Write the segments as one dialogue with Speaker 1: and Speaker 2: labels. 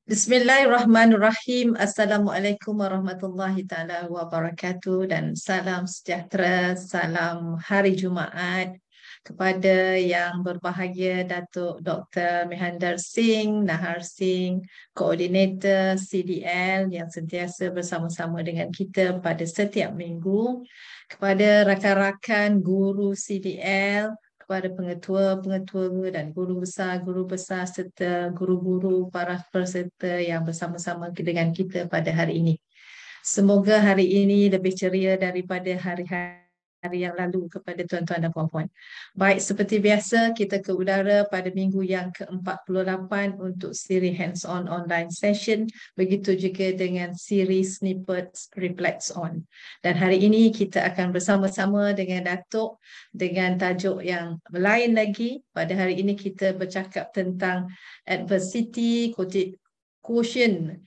Speaker 1: Bismillahirrahmanirrahim. Assalamualaikum warahmatullahi taala wabarakatuh dan salam sejahtera, salam hari Jumaat kepada yang berbahagia Datuk Dr. Mehandar Singh, Nahar Singh, Koordinator CDL yang sentiasa bersama-sama dengan kita pada setiap minggu, kepada rakan-rakan guru CDL, kepada pengetua-pengetua dan guru besar serta guru-guru para peserta yang bersama-sama dengan kita pada hari ini. Semoga hari ini lebih ceria daripada hari-hari yang lalu kepada tuan-tuan dan puan-puan. Baik, seperti biasa kita ke udara pada minggu yang ke-48 untuk siri hands-on online session. Begitu juga dengan siri snippets reflects on. Dan hari ini kita akan bersama-sama dengan Datuk dengan tajuk yang lain lagi. Pada hari ini kita bercakap tentang adversity quotient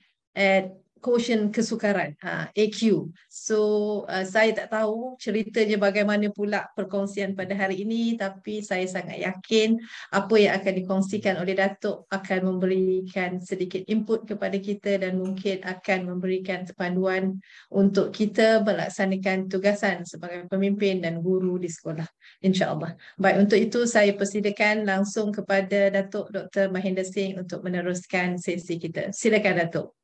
Speaker 1: kesukaran, AQ. So saya tak tahu ceritanya bagaimana pula perkongsian pada hari ini, tapi saya sangat yakin apa yang akan dikongsikan oleh Datuk akan memberikan sedikit input kepada kita dan mungkin akan memberikan panduan untuk kita melaksanakan tugasan sebagai pemimpin dan guru di sekolah, insya-Allah. Baik, untuk itu saya persilakan langsung kepada Datuk Dr. Mehandar Singh untuk meneruskan sesi kita. Silakan Datuk.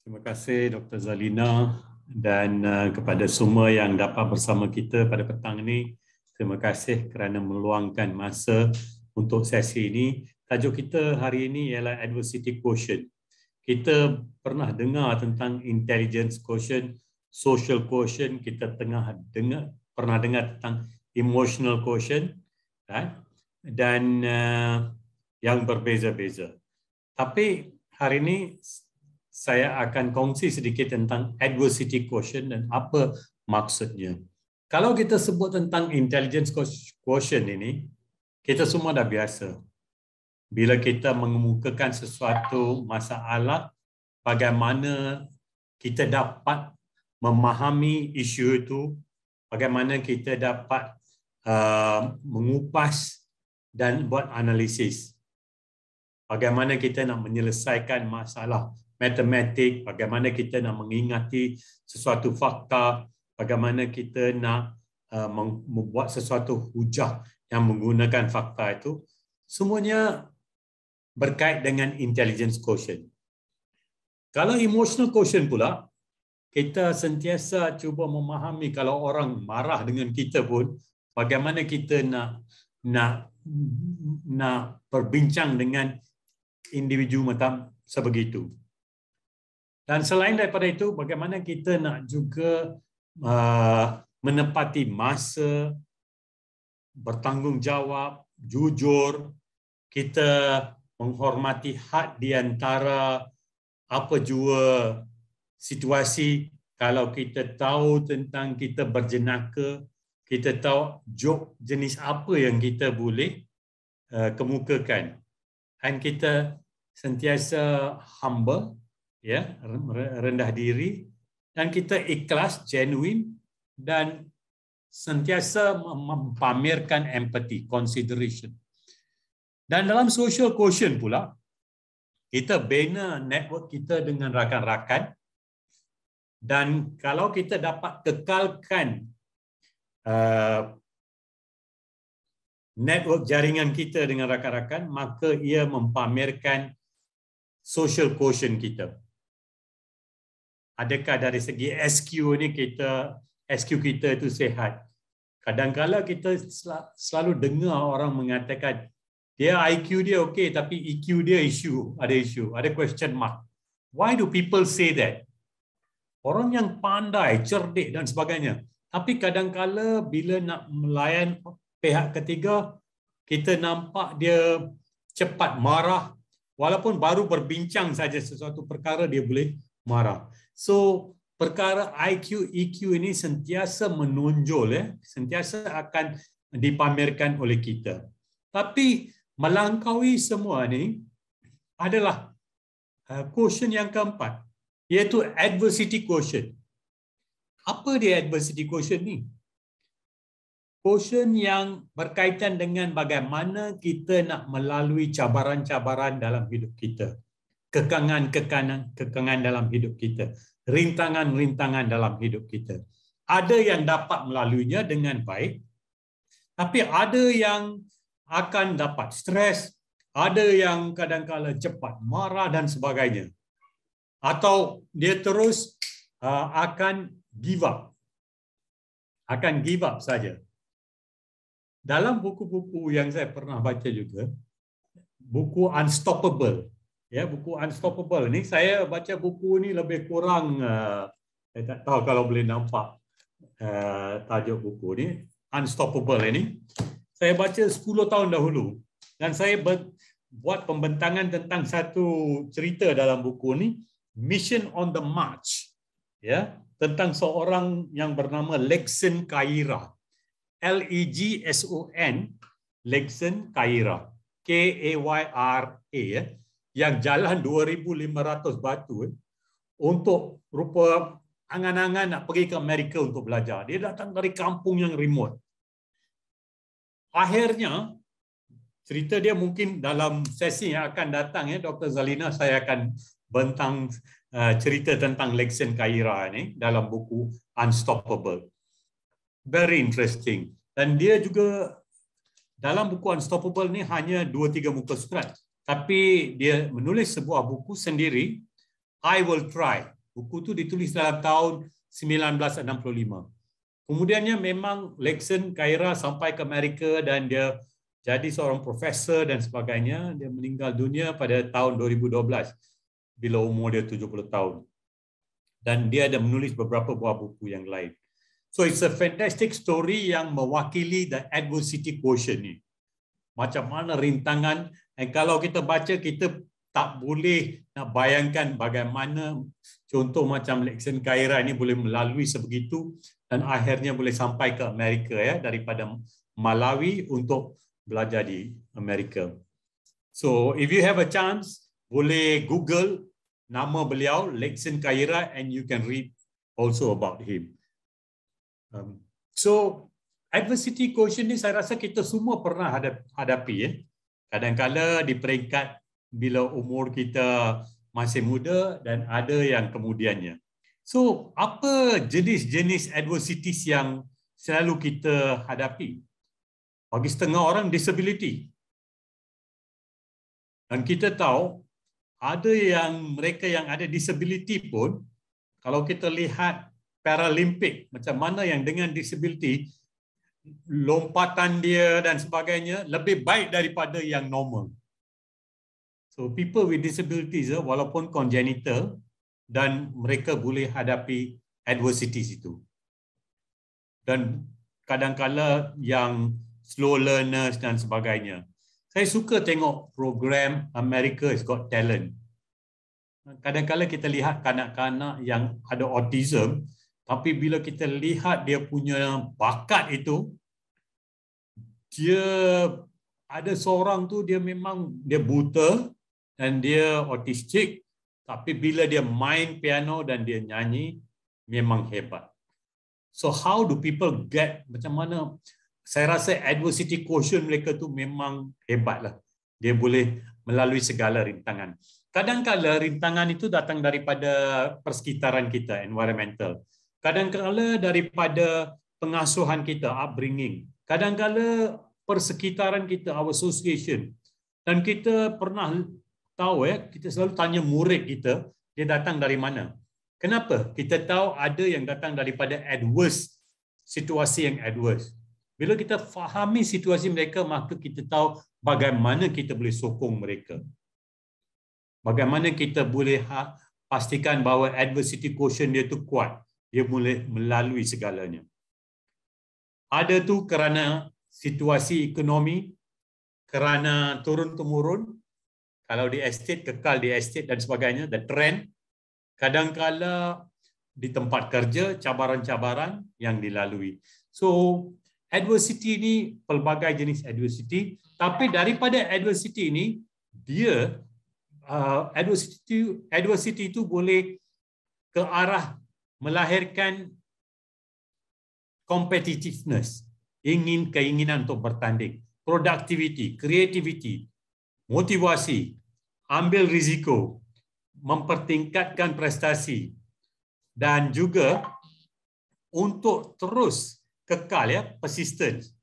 Speaker 2: Terima kasih Dr. Zalina dan kepada semua yang dapat bersama kita pada petang ini. Terima kasih kerana meluangkan masa untuk sesi ini. Tajuk kita hari ini ialah adversity quotient. Kita pernah dengar tentang intelligence quotient, social quotient, kita pernah dengar tentang emotional quotient, dan yang berbeza-beza. Tapi hari ini saya akan kongsi sedikit tentang adversity quotient dan apa maksudnya. Kalau kita sebut tentang intelligence quotient ini, kita semua dah biasa. Bila kita mengemukakan sesuatu masalah, bagaimana kita dapat memahami isu itu, bagaimana kita dapat mengupas dan buat analisis. Bagaimana kita nak menyelesaikan masalah matematik, bagaimana kita nak mengingati sesuatu fakta, bagaimana kita nak membuat sesuatu hujah yang menggunakan fakta itu, semuanya berkait dengan intelligence quotient. Kalau emotional quotient pula, kita sentiasa cuba memahami kalau orang marah dengan kita pun, bagaimana kita nak berbincang dengan individu macam sebegitu. Dan selain daripada itu, bagaimana kita nak juga menepati masa, bertanggungjawab, jujur, kita menghormati had di antara apa jua situasi. Kalau kita tahu tentang kita berjenaka, kita tahu joke jenis apa yang kita boleh kemukakan. Dan kita sentiasa humble, ya, rendah diri, dan kita ikhlas, genuine, dan sentiasa mempamerkan empathy, consideration. Dan dalam social quotient pula, kita bina network kita dengan rakan-rakan, dan kalau kita dapat kekalkan network jaringan kita dengan rakan-rakan, maka ia mempamerkan social quotient kita. Adakah dari segi SQ ni SQ kita itu sihat? Kadang-kadang kita selalu dengar orang mengatakan dia IQ dia okey tapi EQ dia ada question mark. Why do people say that? Orang yang pandai, cerdik dan sebagainya. Tapi kadang-kadang bila nak melayan pihak ketiga, kita nampak dia cepat marah, walaupun baru berbincang saja sesuatu perkara dia boleh marah. So, perkara IQ, EQ ini sentiasa menonjol, sentiasa akan dipamerkan oleh kita. Tapi melangkaui semua ini adalah quotient yang keempat, iaitu adversity quotient. Apa dia adversity quotient ni? Quotient yang berkaitan dengan bagaimana kita nak melalui cabaran-cabaran dalam hidup kita. kekangan dalam hidup kita, rintangan-rintangan dalam hidup kita. Ada yang dapat melaluinya dengan baik, tapi ada yang akan dapat stres, ada yang kadang-kadang cepat marah dan sebagainya. Atau dia terus akan give up. Akan give up saja. Dalam buku-buku yang saya pernah baca juga, buku Unstoppable. Ya, buku Unstoppable ni, saya baca buku ni lebih kurang, saya tak tahu kalau boleh nampak tajuk buku ni, Unstoppable ini. Saya baca 10 tahun dahulu dan saya buat pembentangan tentang satu cerita dalam buku ni, Mission on the March. Ya, tentang seorang yang bernama Legson Kaira. Legson, Legson Kaira. Kayra, ya, yang jalan 2,500 batu untuk rupa angan-angan nak pergi ke Amerika untuk belajar. Dia datang dari kampung yang remote. Akhirnya, cerita dia mungkin dalam sesi yang akan datang, ya, Dr. Zalina, saya akan bentang cerita tentang Legson Kaira ini dalam buku Unstoppable. Very interesting. Dan dia juga dalam buku Unstoppable ni hanya 2-3 muka surat. Tapi dia menulis sebuah buku sendiri, I Will Try. Buku tu ditulis dalam tahun 1965. Kemudiannya memang Legson Kaira sampai ke Amerika dan dia jadi seorang profesor dan sebagainya. Dia meninggal dunia pada tahun 2012 bila umur dia 70 tahun. Dan dia ada menulis beberapa buah buku yang lain. So it's a fantastic story yang mewakili the adversity quotient ni. Macam mana rintangan, dan kalau kita baca, kita tak boleh nak bayangkan bagaimana contoh macam Legson Kaira ni boleh melalui sebegitu dan akhirnya boleh sampai ke Amerika, ya, daripada Malawi untuk belajar di Amerika. So if you have a chance, boleh Google nama beliau, Legson Kaira, and you can read also about him. So adversity quotient ni saya rasa kita semua pernah hadapi, ya. Kadang-kadang di peringkat bila umur kita masih muda dan ada yang kemudiannya. So apa jenis-jenis adversities yang selalu kita hadapi? Bagi setengah orang, disability. Dan kita tahu ada yang mereka yang ada disability pun, kalau kita lihat Paralimpik, macam mana yang dengan disability, lompatan dia dan sebagainya lebih baik daripada yang normal. So people with disabilities, walaupun congenital, dan mereka boleh hadapi adversities itu. Dan kadang-kadang yang slow learners dan sebagainya. Saya suka tengok program America's Got Talent. Kadang-kadang kita lihat kanak-kanak yang ada autism, tapi bila kita lihat dia punya bakat itu, dia ada seorang tu dia memang dia buta dan dia autistik, tapi bila dia main piano dan dia nyanyi, memang hebat. So how do people get, macam mana, saya rasa adversity quotient mereka tu memang hebatlah. Dia boleh melalui segala rintangan. Kadang-kadang rintangan itu datang daripada persekitaran kita, environmental. Kadang-kadang daripada pengasuhan kita, upbringing. Kadang-kadang persekitaran kita, our association. Dan kita pernah tahu, ya, kita selalu tanya murid kita, dia datang dari mana. Kenapa? Kita tahu ada yang datang daripada adverse, situasi yang adverse. Bila kita fahami situasi mereka, maka kita tahu bagaimana kita boleh sokong mereka. Bagaimana kita boleh pastikan bahawa adversity quotient dia tu kuat. Dia boleh melalui segalanya. Ada tu kerana situasi ekonomi, kerana turun-temurun, kalau di estate, kekal di estate dan sebagainya, the trend. Kadang-kala di tempat kerja, cabaran-cabaran yang dilalui. So, adversity ni pelbagai jenis adversity, tapi daripada adversity ini, dia adversity itu boleh ke arah melahirkan competitiveness, keinginan untuk bertanding, productivity, creativity, motivasi, ambil risiko, mempertingkatkan prestasi dan juga untuk terus kekal, ya, persistence,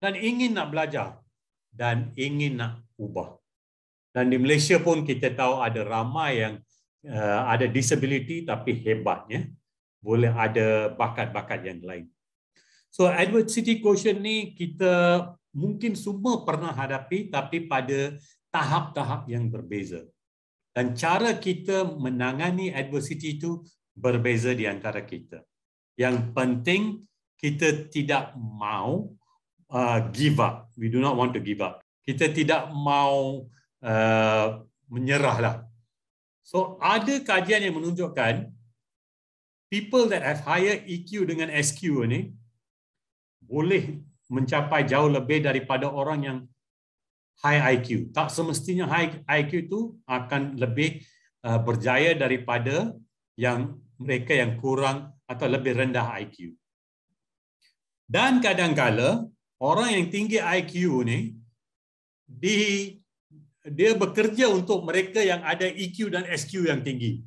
Speaker 2: dan ingin nak belajar dan ingin nak ubah. Dan di Malaysia pun kita tahu ada ramai yang ada disability tapi hebatnya, boleh ada bakat-bakat yang lain. So adversity quotient ni kita mungkin semua pernah hadapi tapi pada tahap-tahap yang berbeza. Dan cara kita menangani adversity itu berbeza di antara kita. Yang penting kita tidak mau give up. We do not want to give up. Kita tidak mau menyerahlah. So ada kajian yang menunjukkan people that have higher EQ dengan SQ ni boleh mencapai jauh lebih daripada orang yang high IQ. Tak semestinya high IQ itu akan lebih berjaya daripada yang mereka yang kurang atau lebih rendah IQ. Dan kadang-kala orang yang tinggi IQ ni dia bekerja untuk mereka yang ada EQ dan SQ yang tinggi.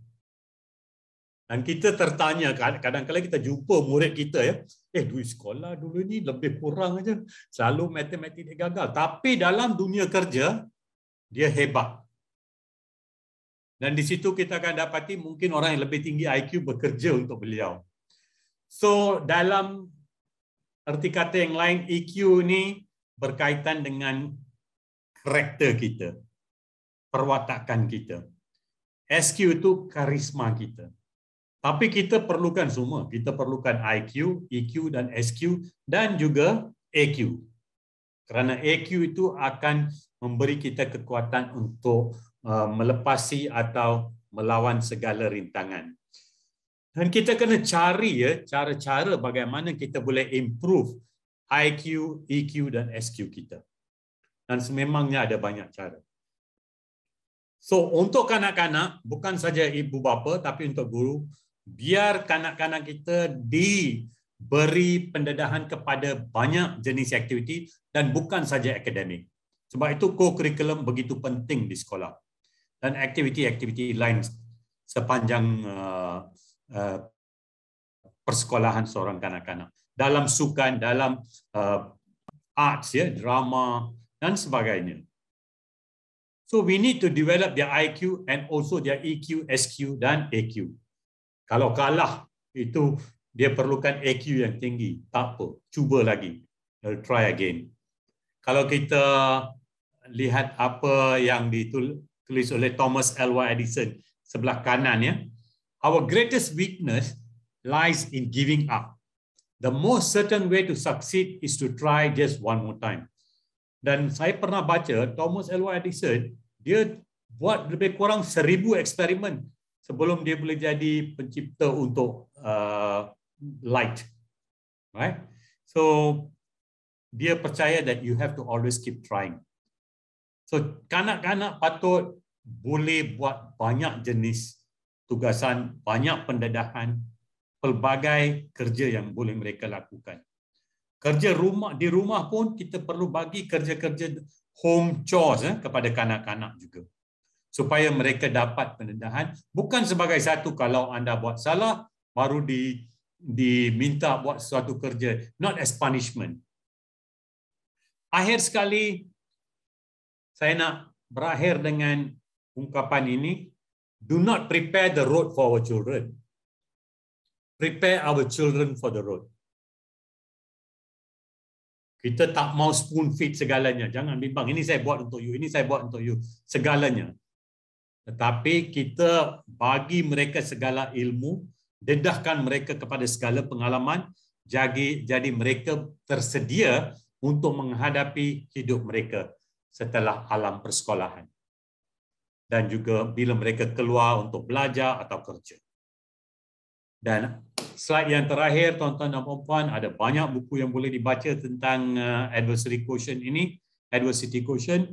Speaker 2: Dan kita tertanya, kadang-kadang kita jumpa murid kita, ya, duit sekolah dulu ni lebih kurang aja, selalu matematik dia gagal. Tapi dalam dunia kerja, dia hebat. Dan di situ kita akan dapati mungkin orang yang lebih tinggi IQ bekerja untuk beliau. So dalam erti kata yang lain, EQ ni berkaitan dengan karakter kita, perwatakan kita. SQ itu karisma kita. Tapi kita perlukan semua. Kita perlukan IQ, EQ dan SQ dan juga AQ. Kerana AQ itu akan memberi kita kekuatan untuk melepasi atau melawan segala rintangan. Dan kita kena cari, ya, cara-cara bagaimana kita boleh improve IQ, EQ dan SQ kita. Dan sememangnya ada banyak cara. So untuk kanak-kanak, bukan saja ibu bapa tapi untuk guru, biar kanak-kanak kita diberi pendedahan kepada banyak jenis aktiviti dan bukan saja akademik. Sebab itu co-curriculum begitu penting di sekolah. Dan aktiviti-aktiviti lain sepanjang persekolahan seorang kanak-kanak. Dalam sukan, dalam arts, ya, drama dan sebagainya. So we need to develop their IQ and also their EQ, SQ dan AQ. Kalau kalah, itu dia perlukan AQ yang tinggi. Tak apa, cuba lagi. Try again. Kalau kita lihat apa yang ditulis oleh Thomas Alva Edison sebelah kanan, ya, our greatest weakness lies in giving up. The most certain way to succeed is to try just one more time. Dan saya pernah baca Thomas Alva Edison, dia buat lebih kurang 1000 eksperimen sebelum dia boleh jadi pencipta untuk light, right? So dia percaya that you have to always keep trying. So kanak-kanak patut boleh buat banyak jenis tugasan, banyak pendedahan, pelbagai kerja yang boleh mereka lakukan. Kerja rumah, di rumah pun kita perlu bagi kerja-kerja home chores kepada kanak-kanak juga. Supaya mereka dapat pendedahan, bukan sebagai satu kalau anda buat salah baru diminta buat suatu kerja, not as punishment. Akhir sekali saya nak berakhir dengan ungkapan ini, do not prepare the road for our children. Prepare our children for the road. Kita tak mau spoon feed segalanya. Jangan bimbang, ini saya buat untuk you, ini saya buat untuk you, segalanya. Tetapi kita bagi mereka segala ilmu, dedahkan mereka kepada segala pengalaman, jadi mereka tersedia untuk menghadapi hidup mereka setelah alam persekolahan. Dan juga bila mereka keluar untuk belajar atau kerja. Dan slide yang terakhir, tuan-tuan dan puan-puan, ada banyak buku yang boleh dibaca tentang adversity quotient ini, adversity quotient.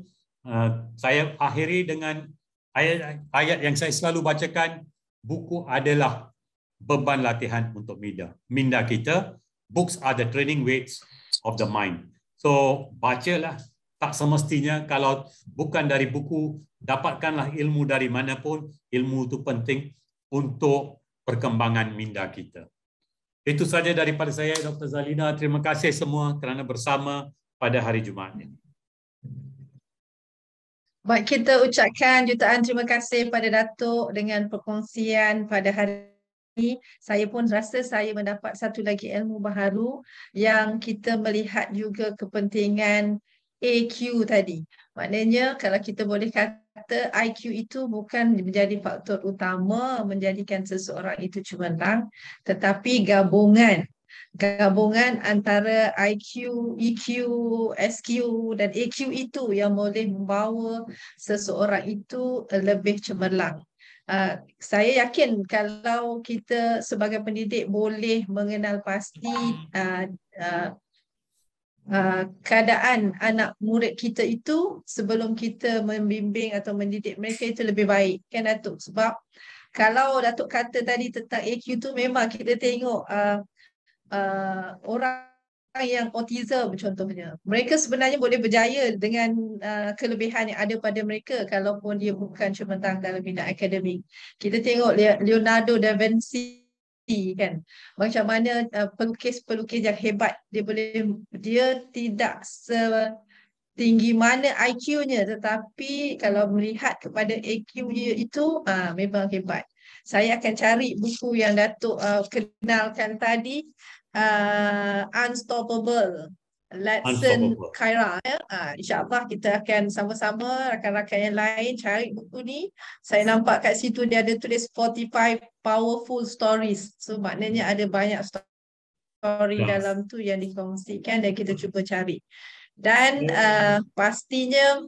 Speaker 2: Saya akhiri dengan ayat yang saya selalu bacakan, buku adalah beban latihan untuk minda kita. Books are the training weights of the mind. So bacalah tak semestinya kalau bukan dari buku, dapatkanlah ilmu dari mana pun, ilmu itu penting untuk perkembangan minda kita. Itu saja daripada saya, Dr. Zalina. Terima kasih semua kerana bersama pada hari Jumaat ini.
Speaker 1: Baik, kita ucapkan jutaan terima kasih pada Datuk dengan perkongsian pada hari ini. Saya pun rasa saya mendapat satu lagi ilmu baharu yang kita melihat juga kepentingan AQ tadi. Maknanya kalau kita boleh kata IQ itu bukan menjadi faktor utama menjadikan seseorang itu cemerlang, tetapi gabungan antara IQ, EQ, SQ dan AQ itu yang boleh membawa seseorang itu lebih cemerlang. Saya yakin kalau kita sebagai pendidik boleh mengenal pasti keadaan anak murid kita itu sebelum kita membimbing atau mendidik mereka itu lebih baik, kan Datuk? Sebab kalau Datuk kata tadi tentang AQ tu memang kita tengok orang yang autism contohnya, mereka sebenarnya boleh berjaya dengan kelebihan yang ada pada mereka kalaupun dia bukan cemerlang dalam bidang akademik. Kita tengok Leonardo da Vinci kan, macam mana pelukis-pelukis yang hebat, dia tidak setinggi mana IQ-nya, tetapi kalau melihat kepada AQ-nya itu memang hebat. Saya akan cari buku yang Datuk kenalkan tadi, Unstoppable, Letson Khaira. InsyaAllah kita akan sama-sama rakan-rakan yang lain cari buku ni. Saya nampak kat situ dia ada tulis 45 powerful stories. So maknanya ada banyak story dalam tu yang dikongsikan dan kita cuba cari. Dan pastinya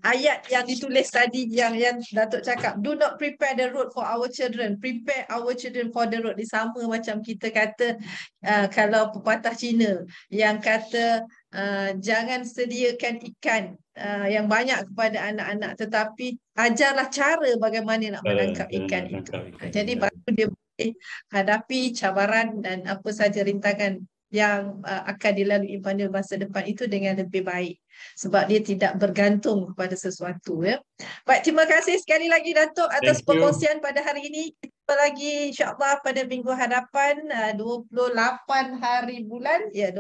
Speaker 1: ayat yang ditulis tadi yang Datuk cakap, do not prepare the road for our children, prepare our children for the road. Dia sama macam kita kata kalau pepatah Cina yang kata jangan sediakan ikan yang banyak kepada anak-anak, tetapi ajarlah cara bagaimana nak menangkap ikan itu. Jadi baru dia boleh hadapi cabaran dan apa saja rintangan yang akan dilalui pada masa depan itu dengan lebih baik, sebab dia tidak bergantung kepada sesuatu. Baik, terima kasih sekali lagi Datuk atas perkongsian pada hari ini. Kita lagi insya-Allah pada minggu hadapan 28 hari bulan, 28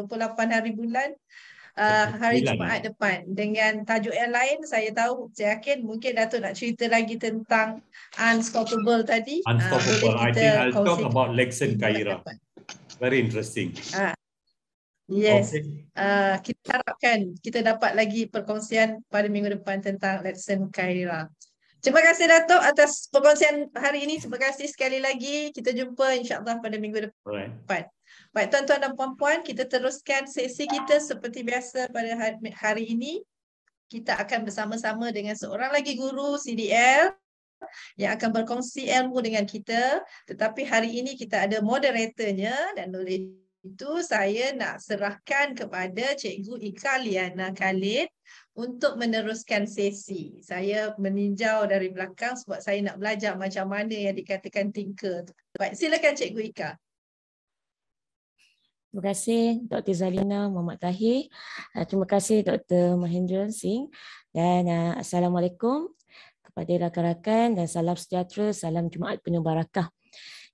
Speaker 1: hari bulan hari Jumaat depan dengan tajuk yang lain. Saya yakin mungkin Datuk nak cerita lagi tentang Unstoppable tadi.
Speaker 2: Unstoppable. I think I'll talk about Letson Khaira. Very interesting.
Speaker 1: Yes. Kita harapkan kita dapat lagi perkongsian pada minggu depan tentang Letson Khaira. Terima kasih Datuk atas perkongsian hari ini. Terima kasih sekali lagi. Kita jumpa insya-Allah pada minggu depan. Baik tuan-tuan dan puan-puan, kita teruskan sesi kita seperti biasa pada hari ini. Kita akan bersama-sama dengan seorang lagi guru CDL yang akan berkongsi ilmu dengan kita. Tetapi hari ini kita ada moderatornya dan oleh itu saya nak serahkan kepada Cikgu Ika Liana Khalid untuk meneruskan sesi. Saya meninjau dari belakang sebab saya nak belajar macam mana yang dikatakan tinker. Baik, silakan Cikgu Ika.
Speaker 3: Terima kasih Dr. Zalina Muhammad Tahir. Terima kasih Dr. Mahendra Singh. Dan Assalamualaikum kepada rakan-rakan dan salam sejahtera, salam Jumaat penuh barakah.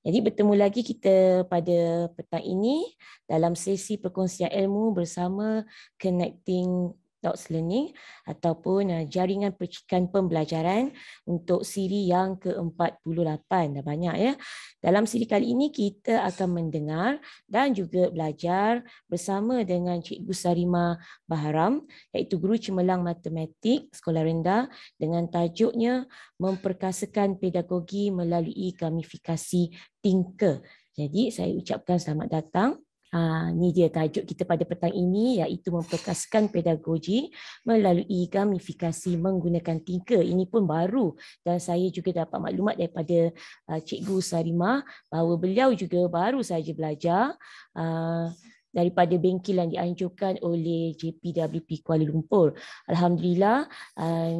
Speaker 3: Jadi bertemu lagi kita pada petang ini dalam sesi perkongsian ilmu bersama Connecting Dots Learning ataupun jaringan percikan pembelajaran untuk siri yang ke-48. Dah banyak ya. Dalam siri kali ini kita akan mendengar dan juga belajar bersama dengan Cikgu Sarima Baharam, iaitu guru cemerlang matematik sekolah rendah, dengan tajuknya memperkasakan pedagogi melalui gamifikasi tinker. Jadi saya ucapkan selamat datang. Ini dia tajuk kita pada petang ini, iaitu memperkasakan pedagogi melalui gamifikasi menggunakan tinker. Ini pun baru dan saya juga dapat maklumat daripada Cikgu Sarima bahawa beliau juga baru saja belajar daripada bengkel yang dianjurkan oleh JPWP Kuala Lumpur. Alhamdulillah,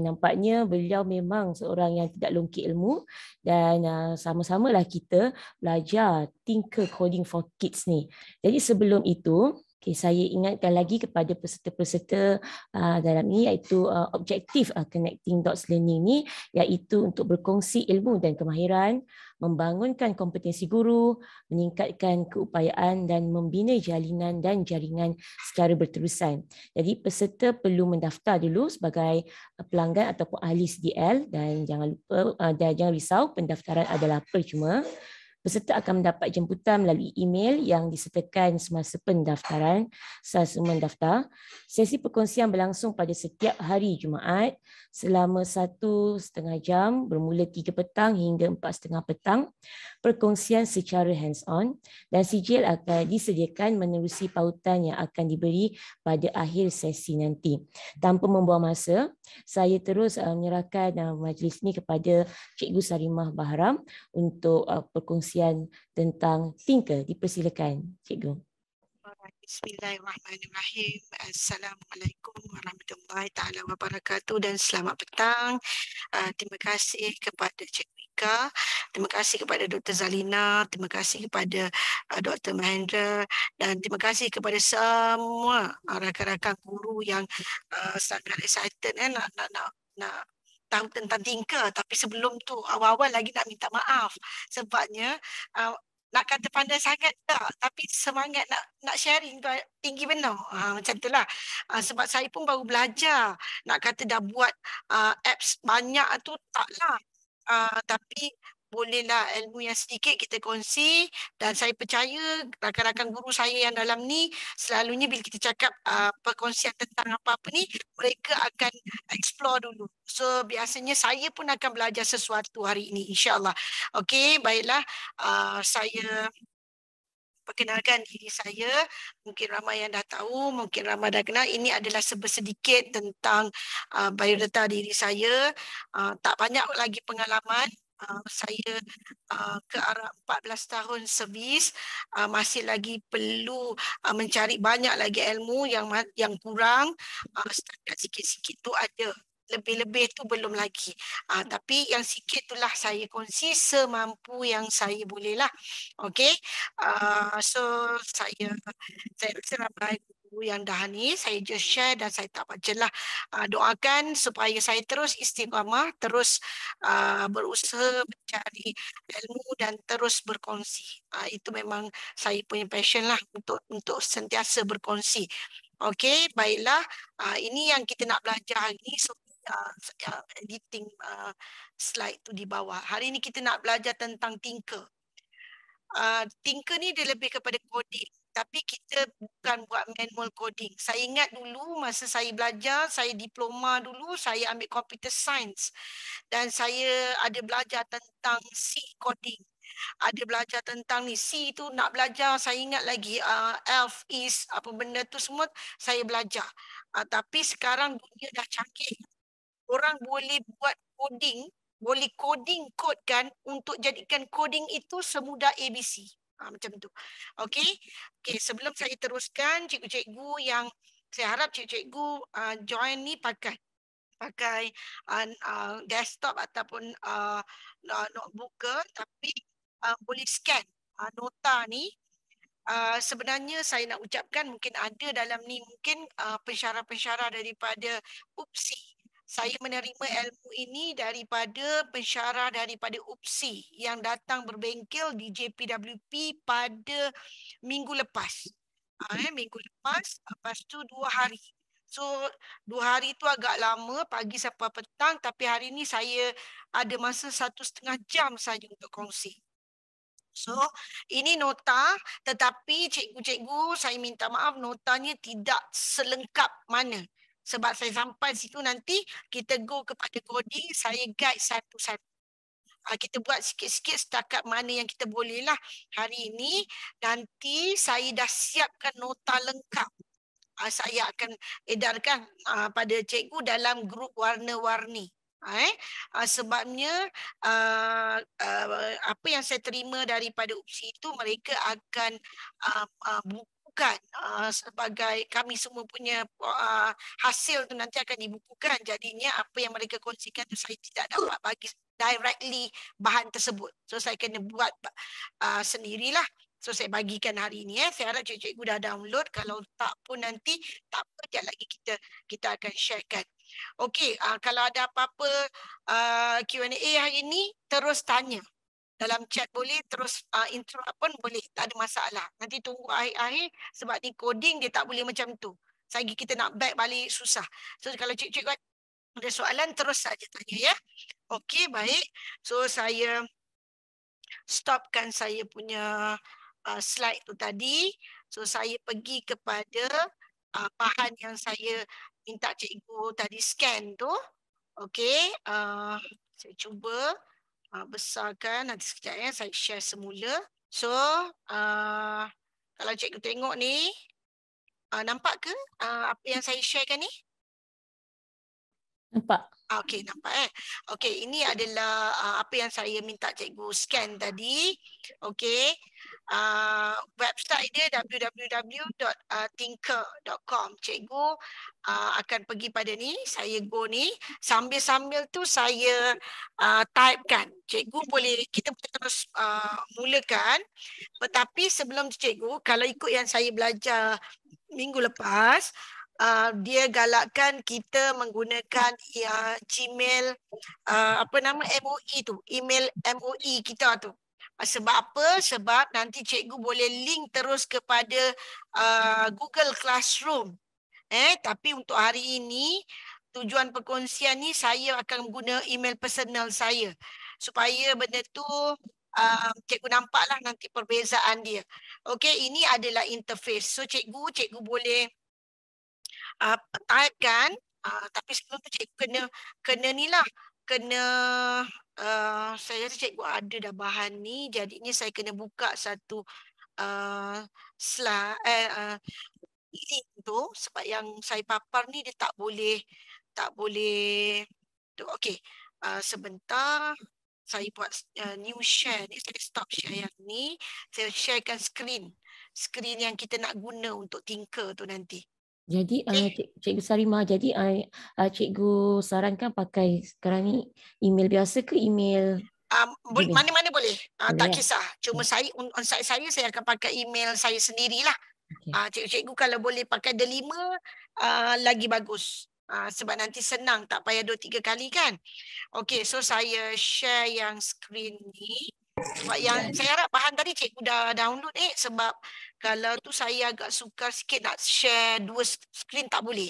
Speaker 3: nampaknya beliau memang seorang yang tidak longkit ilmu dan sama-samalah kita belajar Tinker Coding for Kids ni. Jadi sebelum itu, Okay, saya ingatkan lagi kepada peserta-peserta dalam ini, iaitu objektif Connecting Dots Learning ini, iaitu untuk berkongsi ilmu dan kemahiran, membangunkan kompetensi guru, meningkatkan keupayaan dan membina jalinan dan jaringan secara berterusan. Jadi peserta perlu mendaftar dulu sebagai pelanggan ataupun ahli CDL, dan jangan lupa jangan risau, pendaftaran adalah percuma. Peserta akan mendapat jemputan melalui email yang disertakan semasa pendaftaran. Semasa mendaftar, sesi perkongsian berlangsung pada setiap hari Jumaat selama 1,5 jam bermula 3 petang hingga 4.30 petang. Perkongsian secara hands-on dan sijil akan disediakan menerusi pautan yang akan diberi pada akhir sesi nanti. Tanpa membuang masa, saya terus menyerahkan majlis ini kepada Cikgu Sarimah Bahram untuk perkongsian tentang Tinker. Dipersilakan, Cikgu.
Speaker 4: Bismillahirrahmanirrahim. Assalamualaikum warahmatullahi taala wabarakatuh dan selamat petang. Terima kasih kepada Cikgu Ika, terima kasih kepada Dr. Zalina, terima kasih kepada Dr. Mahendra, dan terima kasih kepada semua rakan-rakan guru yang sangat excited nak tahu tentang Tinker. Tapi sebelum tu, awal-awal lagi nak minta maaf sebabnya nak kata pandai sangat tak, tapi semangat nak sharing tu tinggi benar. Macam itulah. Sebab saya pun baru belajar. Nak kata dah buat apps banyak tu taklah. Tapi bolehlah ilmu yang sedikit kita kongsi, dan saya percaya rakan-rakan guru saya yang dalam ni selalunya bila kita cakap perkongsian tentang apa-apa ni, mereka akan explore dulu. So biasanya saya pun akan belajar sesuatu hari ini, insya-Allah. Okey, baiklah, saya perkenalkan diri saya. Mungkin ramai yang dah tahu, mungkin ramai dah kenal. Ini adalah sedikit tentang biodata diri saya. Tak banyak lagi pengalaman. Saya ke arah 14 tahun servis, masih lagi perlu mencari banyak lagi ilmu yang kurang. Setakat sikit-sikit tu ada, lebih-lebih tu belum lagi. Tapi yang sikit itulah saya kongsi semampu yang saya boleh lah. Okey. So saya rasa ramai guru yang dah ni, saya just share dan saya tak baca lah. Doakan supaya saya terus istiqamah, terus berusaha mencari ilmu dan terus berkongsi. Itu memang saya punya passion lah, untuk sentiasa berkongsi. Okey, baiklah. Ini yang kita nak belajar hari ni. So editing slide tu di bawah. Hari ni kita nak belajar tentang Tinker. Tinker ni dia lebih kepada coding, tapi kita bukan buat manual coding. Saya ingat dulu masa saya belajar, saya diploma dulu, saya ambil computer science dan saya ada belajar tentang C coding. Ada belajar tentang ni, C tu nak belajar, saya ingat lagi elf, is, apa benda tu semua saya belajar. Tapi sekarang dunia dah canggih. Orang boleh buat coding, boleh coding kod kan, untuk jadikan coding itu semudah ABC. Macam tu. Okey. Okey, sebelum saya teruskan, cikgu-cikgu yang saya harap cikgu-cikgu join ni pakai desktop ataupun notebook ke, tapi boleh scan nota ni. Sebenarnya saya nak ucapkan, mungkin ada dalam ni mungkin pensyarah-pensyarah daripada UPSI. Saya menerima ilmu ini daripada pensyarah daripada UPSI yang datang berbengkel di JPWP pada minggu lepas. Minggu lepas tu 2 hari. So 2 hari tu agak lama, pagi sampai petang, tapi hari ni saya ada masa 1,5 jam saja untuk kongsi. So, ini nota, tetapi cikgu-cikgu saya minta maaf, notanya tidak selengkap mana. Sebab saya sampai situ nanti, kita go kepada coding, saya guide satu-satu. Kita buat sikit-sikit setakat mana yang kita boleh lah. Hari ini, nanti saya dah siapkan nota lengkap. Saya akan edarkan pada cikgu dalam grup warna-warni. Sebabnya apa yang saya terima daripada UPSI itu, mereka akan bukukan sebagai kami semua punya hasil tu nanti akan dibukukan. Jadinya apa yang mereka kongsikan tu saya tidak dapat bagi directly bahan tersebut. So saya kena buat sendirilah. So saya bagikan hari ini. Saya harap cikgu dah download. Kalau tak pun nanti tak apa, sekejap lagi kita akan sharekan. Okey, kalau ada apa-apa Q&A hari ini, terus tanya. Dalam chat boleh, terus interrupt pun boleh, tak ada masalah. Nanti tunggu akhir-akhir sebab ni coding dia tak boleh macam tu. Lagi kita nak back balik susah. So kalau cikgu ada soalan terus saja tanya ya. Okey, baik. So saya stopkan saya punya slide tu tadi. So saya pergi kepada bahan yang saya minta cikgu tadi scan tu. Okey, saya cuba besarkan nanti sekejap ya, saya share semula. So kalau cikgu tengok ni, nampak ke apa yang saya sharekan ni?
Speaker 3: Nampak.
Speaker 4: Okey, nampak Okey, ini adalah apa yang saya minta cikgu scan tadi. Okey. Website dia www.tinker.com. Cikgu akan pergi pada ni, saya go ni, sambil-sambil tu saya typekan. Cikgu kita boleh terus mulakan. Tetapi sebelum tu cikgu, kalau ikut yang saya belajar minggu lepas, dia galakkan kita menggunakan Gmail MOE tu, email MOE kita tu. Sebab apa? Sebab nanti cikgu boleh link terus kepada Google Classroom. Tapi untuk hari ini tujuan perkongsian ni saya akan guna email personal saya supaya benda tu cikgu nampaklah nanti perbezaan dia. Okey, ini adalah interface. So cikgu boleh type kan, tapi sebelum tu cikgu kena ni lah, saya rasa cikgu ada dah bahan ni, jadinya saya kena buka satu slide link tu sebab yang saya papar ni dia tak boleh tu. Okey, sebentar saya buat new share ni, saya stop share yang ni, saya sharekan screen yang kita nak guna untuk Tinker tu nanti.
Speaker 3: Jadi Cikgu Sarimah, jadi cikgu sarankan pakai sekarang ni email biasa ke email?
Speaker 4: Mana-mana boleh, tak
Speaker 3: ya?
Speaker 4: kisah. Cuma saya akan pakai email saya sendirilah. Cikgu kalau boleh pakai delima lagi bagus. Sebab nanti senang, tak payah 2-3 kali kan. Okey, so saya share yang screen ni. Sebab yang saya harap bahan tadi cikgu dah download sebab kalau tu saya agak sukar sikit nak share 2 screen, tak boleh.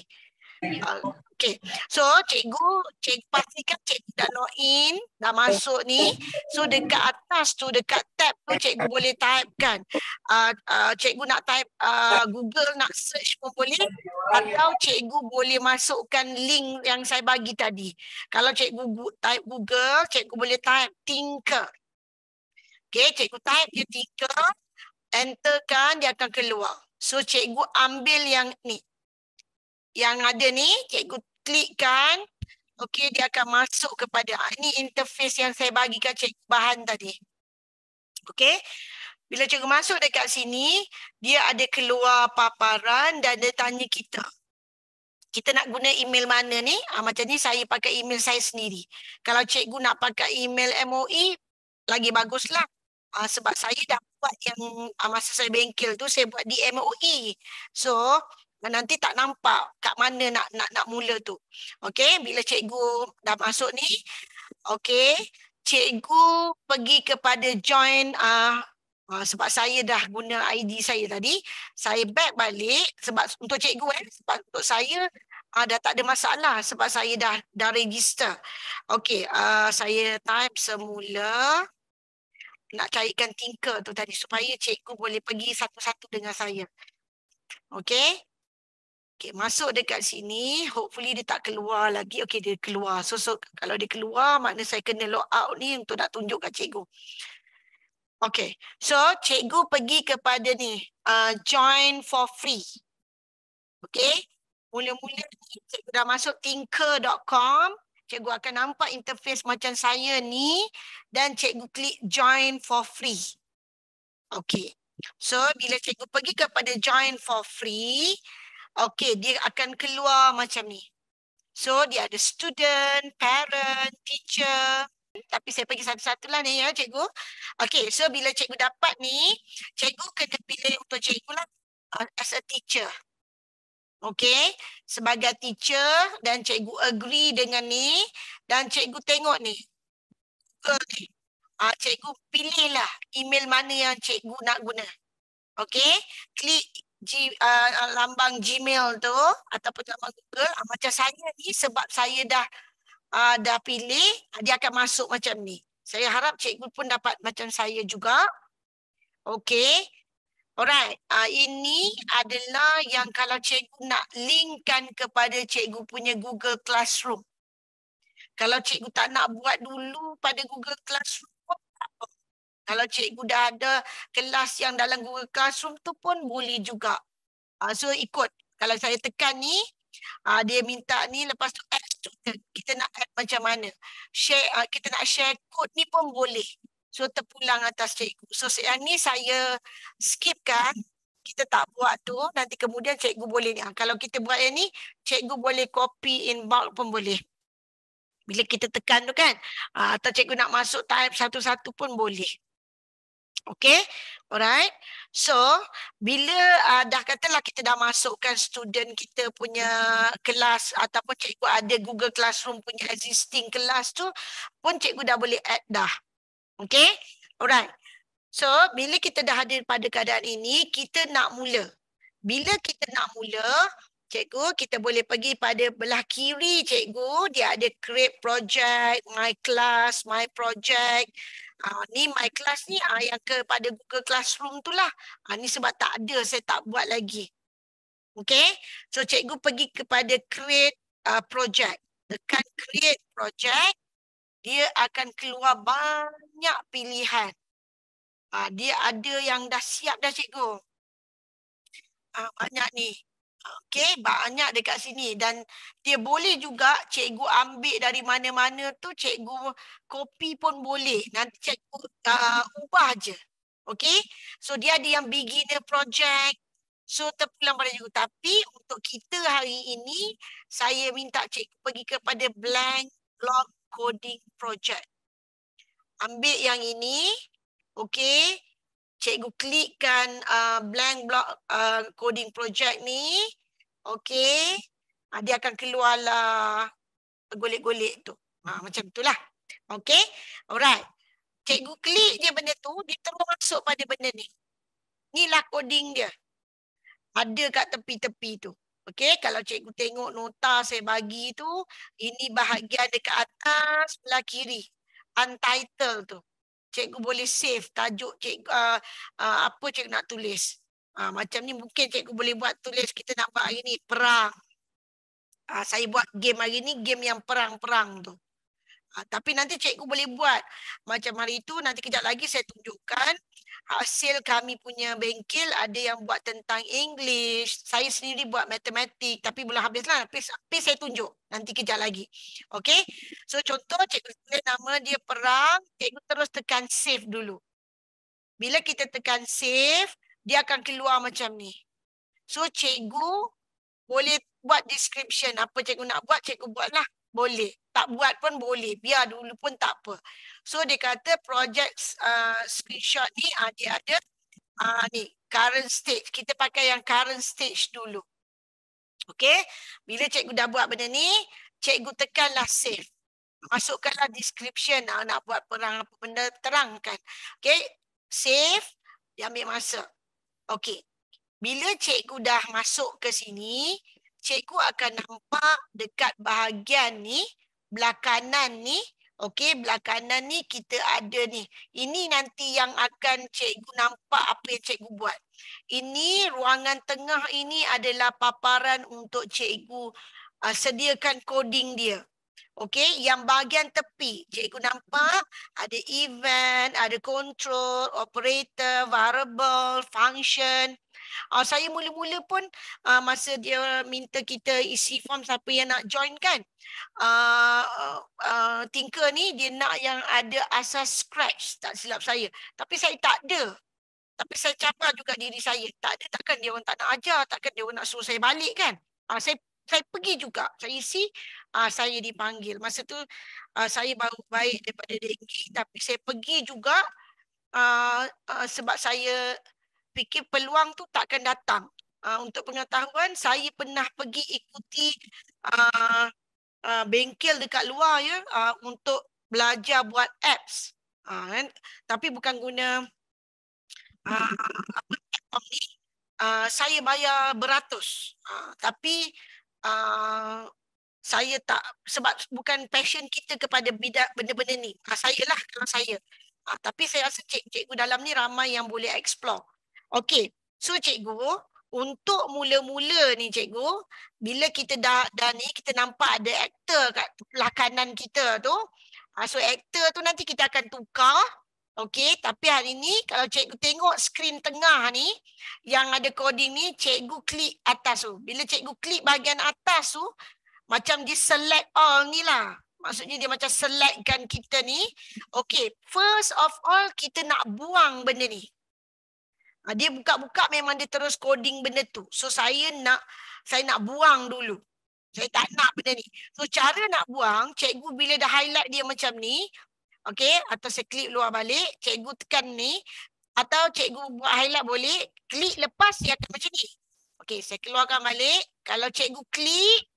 Speaker 4: Okey, so cikgu pastikan cikgu dah login, dah masuk ni. So dekat atas tu, dekat tab tu cikgu boleh type kan. Cikgu nak type Google, nak search pun boleh. Atau cikgu boleh masukkan link yang saya bagi tadi. Kalau cikgu type Google, cikgu boleh type Tinker. Okey, cikgu type dia Tinker, enter kan, dia akan keluar. So cikgu ambil yang ni. Yang ada ni, cikgu klikkan. Okey, dia akan masuk kepada ini interface yang saya bagikan cikgu bahan tadi. Okey. Bila cikgu masuk dekat sini, dia ada keluar paparan dan dia tanya kita. Kita nak guna email mana ni? Macam ni saya pakai email saya sendiri. Kalau cikgu nak pakai email MOE, lagi baguslah. Sebab saya dah buat yang masa saya bengkel tu, saya buat di MOE. So, nanti tak nampak kat mana nak mula tu. Okey, bila cikgu dah masuk ni, okey, cikgu pergi kepada join sebab saya dah guna ID saya tadi, saya back balik sebab untuk cikgu sebab untuk saya dah tak ada masalah sebab saya dah register. Okey, saya type semula nak carikan Tinker tu tadi supaya cikgu boleh pergi satu-satu dengan saya. Okey. Okey, masuk dekat sini, hopefully dia tak keluar lagi. Okey, dia keluar. So kalau dia keluar, makna saya kena log out ni untuk nak tunjuk kat cikgu. Okey, so cikgu pergi kepada ni, join for free. Okey, mula-mula ni cikgu dah masuk tinker.com. Cikgu akan nampak interface macam saya ni dan cikgu klik join for free. Okey, so bila cikgu pergi kepada join for free, okey, dia akan keluar macam ni. So dia ada student, parent, teacher. tapi saya pergi satu-satu lah ni ya cikgu. Okey, so bila cikgu dapat ni, cikgu kena pilih untuk cikgu lah as a teacher. Okey, sebagai teacher dan cikgu agree dengan ni dan cikgu tengok ni. Okay. Cikgu pilihlah email mana yang cikgu nak guna. Okey, klik lambang Gmail tu ataupun lambang Google. Macam saya ni sebab saya dah pilih, dia akan masuk macam ni. Saya harap cikgu pun dapat macam saya juga. Okey. Alright, ini adalah yang kalau cikgu nak linkkan kepada cikgu punya Google Classroom. Kalau cikgu tak nak buat dulu pada Google Classroom pun tak apa. Kalau cikgu dah ada kelas yang dalam Google Classroom tu pun boleh juga. So ikut. Kalau saya tekan ni, dia minta ni, lepas tu add student. Kita nak add macam mana. Share, kita nak share code ni pun boleh. So terpulang atas cikgu. So yang ni saya skipkan. Kita tak buat tu. Nanti kemudian cikgu boleh ni. Kalau kita buat yang ni, cikgu boleh copy in bulk pun boleh. Bila kita tekan tu kan. Atau cikgu nak masuk type satu-satu pun boleh. Okay, alright. So, bila dah katalah kita dah masukkan student kita punya kelas ataupun cikgu ada Google Classroom punya existing kelas tu pun cikgu dah boleh add dah. Okay, alright. So, bila kita dah hadir pada keadaan ini, kita nak mula. Bila kita nak mula, cikgu, kita boleh pergi pada belah kiri cikgu. Dia ada create project, my class, my project. Ni my class ni yang kepada Google Classroom tu lah. Ni sebab tak ada, saya tak buat lagi. Okay. So, cikgu pergi kepada create project. Tekan create project. Dia akan keluar banyak pilihan. Dia ada yang dah siap dah cikgu. Banyak ni. Okey, banyak dekat sini. Dan dia boleh juga cikgu ambil dari mana-mana tu, cikgu copy pun boleh. Nanti cikgu ubah je. Okey, so dia ada yang beginner project. So terpulang pada cikgu. Tapi untuk kita hari ini, saya minta cikgu pergi kepada blank block coding project. Ambil yang ini. Okey. Cikgu klikkan blank block coding project ni. Okey. Dia akan keluarlah golek-golek tu. Macam itulah. Okey. Alright. Cikgu klik je benda tu, dia terus masuk pada benda ni. Inilah coding dia. Ada kat tepi-tepi tu. Okey, kalau cikgu tengok nota saya bagi tu, ini bahagian dekat atas sebelah kiri. Untitled tu. Cikgu boleh save tajuk cikgu, apa cikgu nak tulis. Macam ni mungkin cikgu boleh buat tulis kita nak buat hari ni perang. Saya buat game hari ni, game yang perang-perang tu. Tapi nanti cikgu boleh buat. Macam hari tu nanti kejap lagi saya tunjukkan hasil kami punya bengkel ada yang buat tentang English. Saya sendiri buat matematik tapi belum habislah. Tapi saya tunjuk nanti kejap lagi. Okey. So contoh cikgu tulis nama dia perang. Cikgu terus tekan save dulu. Bila kita tekan save, dia akan keluar macam ni. So cikgu boleh buat description. Apa cikgu nak buat, cikgu buatlah. Boleh. Tak buat pun boleh. Biar dulu pun tak apa. So dia kata project screenshot ni dia ada ni current stage. Kita pakai yang current stage dulu. Okey. Bila cikgu dah buat benda ni, cikgu tekanlah save. Masukkanlah description. Nak buat perang apa benda, terangkan. Okey. Save. Dia ambil masa. Okey. Bila cikgu dah masuk ke sini, cikgu akan nampak dekat bahagian ni, belah kanan ni, okey, belah kanan ni kita ada ni. Ini nanti yang akan cikgu nampak apa yang cikgu buat. Ini ruangan tengah ini adalah paparan untuk cikgu sediakan coding dia. Okey, yang bahagian tepi, cikgu nampak ada event, ada control, operator, variable, function. Saya mula-mula pun masa dia minta kita isi form siapa yang nak join kan. Tinker ni dia nak yang ada asas scratch, tak silap saya. Tapi saya tak ada. Tapi saya cabar juga diri saya. Tak ada, takkan dia orang tak nak ajar, takkan dia orang nak suruh saya balik kan. Saya saya pergi juga. Saya isi, saya dipanggil. Masa tu saya baru baik daripada denggi, tapi saya pergi juga sebab saya fikir peluang tu takkan datang. Untuk pengetahuan, saya pernah pergi ikuti bengkel dekat luar ya, untuk belajar buat apps. Kan? Tapi bukan guna platform ni. Saya bayar beratus. Tapi saya tak, sebab bukan passion kita kepada benda-benda ni. Saya lah kalau saya. Tapi saya rasa cikgu dalam ni ramai yang boleh explore. Okey, so cikgu, untuk mula-mula ni cikgu, bila kita dah ni, kita nampak ada aktor kat belah kanan kita tu. So aktor tu nanti kita akan tukar. Okey, tapi hari ni kalau cikgu tengok skrin tengah ni, yang ada coding ni, cikgu klik atas tu. Bila cikgu klik bahagian atas tu, macam dia select all ni lah. Maksudnya dia macam selectkan kita ni. Okey, first of all kita nak buang benda ni. Dia buka-buka memang dia terus coding benda tu. So saya nak buang dulu. Saya tak nak benda ni. So cara nak buang, cikgu bila dah highlight dia macam ni, okey, atau saya klik luar balik, cikgu tekan ni, atau cikgu buat highlight boleh, klik lepas dia akan macam ni. Okey, saya keluarkan balik. Kalau cikgu klik,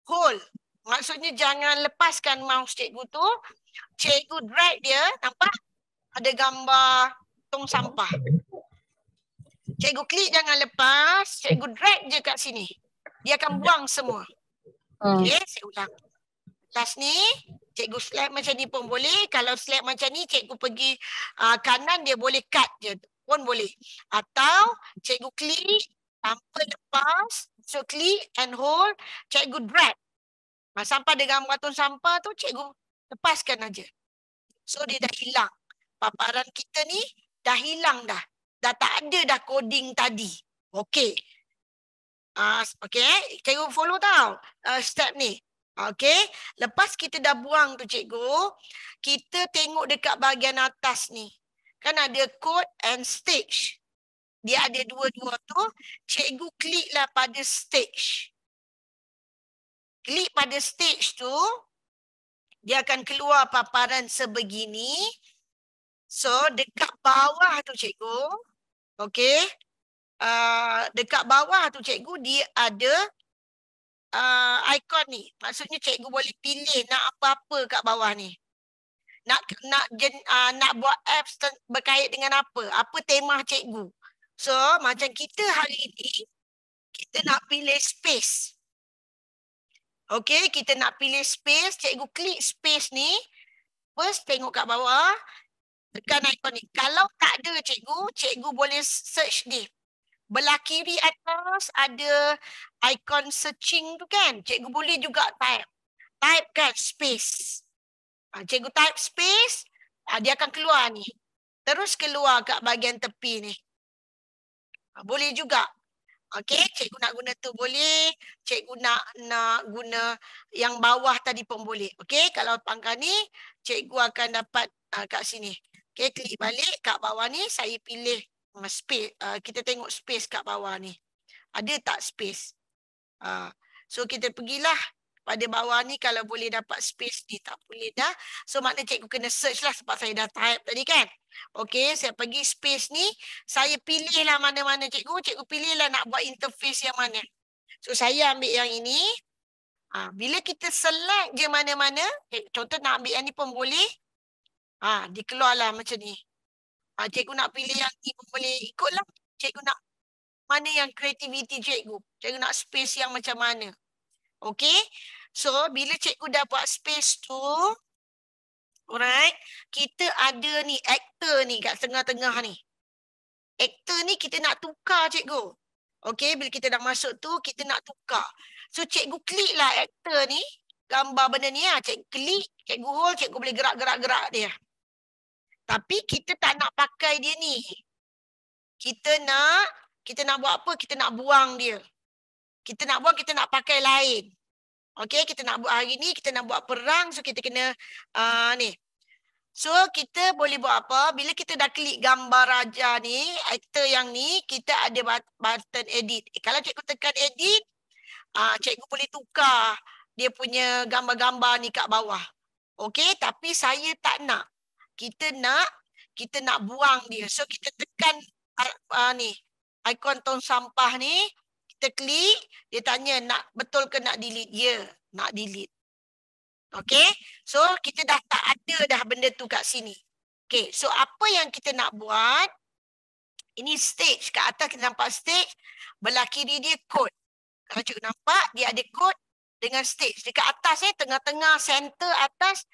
Speaker 4: hold. Maksudnya jangan lepaskan mouse cikgu tu. Cikgu drag dia, nampak? Ada gambar tong sampah. Cikgu klik jangan lepas, cikgu drag je kat sini. Dia akan buang semua. Okey, saya ulang. Atas ni, cikgu slide macam ni pun boleh. Kalau slide macam ni, cikgu pergi kanan, dia boleh cut je pun boleh. Atau cikgu klik tanpa lepas, so klik and hold, cikgu drag. Sampai ada gambar tong sampah tu, cikgu lepaskan aja. So dia dah hilang. Paparan kita ni dah hilang dah. Dah tak ada dah coding tadi. Okey. Okey, cikgu follow tau step ni. Okey, lepas kita dah buang tu cikgu, kita tengok dekat bahagian atas ni. Kan ada code and stage. Dia ada dua-dua tu, cikgu kliklah pada stage. Klik pada stage tu, dia akan keluar paparan sebegini. So, dekat bawah tu cikgu, okey, dekat bawah tu cikgu, dia ada ikon ni. Maksudnya cikgu boleh pilih nak apa-apa kat bawah ni. Nak buat apps berkait dengan apa? Apa tema cikgu? So, macam kita hari ini, kita nak pilih space. Okey, kita nak pilih space. Cikgu klik space ni. First, tengok kat bawah. Tekan ikon ni. Kalau tak ada cikgu boleh search ni. Belah kiri atas ada ikon searching tu kan. Cikgu boleh juga type. Type kan space. Cikgu type space. Dia akan keluar ni. Terus keluar kat bahagian tepi ni. Boleh juga. Okey, cikgu nak guna tu boleh. Cikgu nak guna yang bawah tadi pun boleh. Okey, kalau pangkal ni, cikgu akan dapat kat sini. Okey, klik balik kat bawah ni, saya pilih space. Kita tengok space kat bawah ni. Ada tak space? So, kita pergilah pada bawah ni kalau boleh dapat space ni. Tak boleh dah. So, maknanya cikgu kena search lah sebab saya dah type tadi kan. Okey, saya pergi space ni. Saya pilihlah mana-mana cikgu. Cikgu pilihlah nak buat interface yang mana. So, saya ambil yang ini. Bila kita select je mana-mana. Contoh nak ambil yang ni pun boleh. Dikeluarlah macam ni. Cikgu nak pilih yang ni pun boleh. Ikutlah. Cikgu nak mana yang kreativiti cikgu. Cikgu nak space yang macam mana. Okey. So, bila cikgu dah buat space tu. Alright. Kita ada ni actor ni kat tengah-tengah ni. Actor ni kita nak tukar cikgu. Okey. Bila kita dah masuk tu, kita nak tukar. So, cikgu klik lah actor ni. Gambar benda ni lah. Cikgu klik. Cikgu hold. Cikgu boleh gerak-gerak dia. Tapi kita tak nak pakai dia ni. Kita nak buat apa? Kita nak buang dia. Kita nak buang, kita nak pakai lain. Okey, kita nak buat hari ni, kita nak buat perang. So, kita kena ni. So, kita boleh buat apa? Bila kita dah klik gambar raja ni, aktor yang ni, kita ada button edit. Kalau cikgu tekan edit, cikgu boleh tukar dia punya gambar-gambar ni kat bawah. Okey, tapi saya tak nak. Kita nak buang dia. So kita tekan ni ikon tong sampah ni, kita klik, dia tanya nak betul ke nak delete? Ya, nak delete. Okey, so kita dah tak ada dah benda tu kat sini. Okey, so apa yang kita nak buat? Ini stage. Kat atas kita nampak stage, belah kiri dia code. Kalau cikgu nampak, dia ada code dengan stage. Dekat atas tengah-tengah center atas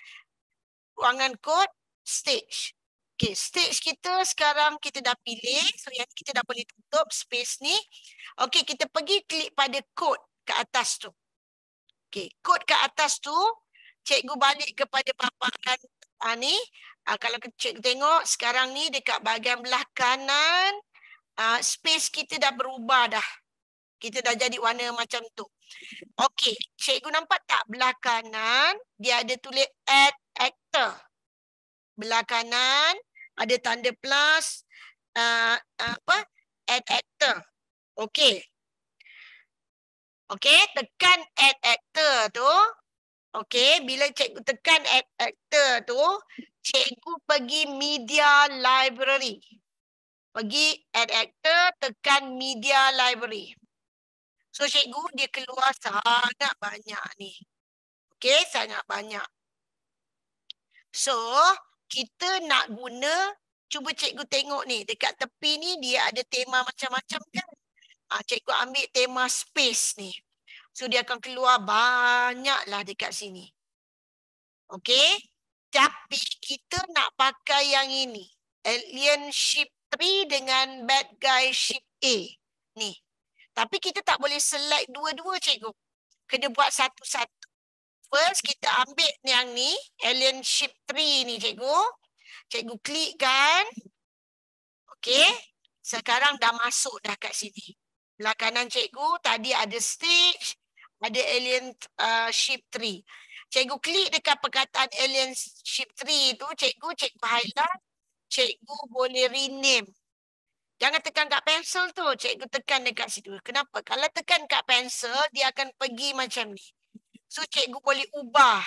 Speaker 4: ruangan code, stage. Okay, stage kita sekarang kita dah pilih. So yang kita dah boleh tutup space ni. Okay, kita pergi klik pada code kat atas tu. Okay, code kat atas tu, cikgu balik kepada paparan ni. Kalau cikgu tengok sekarang ni dekat bahagian belah kanan, space kita dah berubah dah. Kita dah jadi warna macam tu. Okey, cikgu nampak tak belah kanan dia ada tulis add actor. Belah kanan ada tanda plus add actor. Okey. Okey, tekan add actor tu. Okey, bila cikgu tekan add actor tu, cikgu pergi media library. Pergi add actor, tekan media library. So cikgu dia keluar sangat banyak ni. Okey, sangat banyak. So, kita nak guna, cuba cikgu tengok ni. Dekat tepi ni dia ada tema macam-macam kan. Cikgu ambil tema space ni. So, dia akan keluar banyaklah dekat sini. Okey. Tapi kita nak pakai yang ini. Alien ship 3 dengan bad guy ship A. Ni. Tapi kita tak boleh select dua-dua cikgu. Kena buat satu-satu. First kita ambil yang ni. Alien ship 3 ni cikgu. Cikgu klik kan. Okey. Sekarang dah masuk dah kat sini. Belah kanan cikgu tadi ada stage. Ada alien ship 3. Cikgu klik dekat perkataan alien ship 3 tu. Cikgu highlight. Cikgu boleh rename. Jangan tekan kat pensel tu. Cikgu tekan dekat situ. Kenapa? Kalau tekan kat pensel, dia akan pergi macam ni. So, cikgu boleh ubah.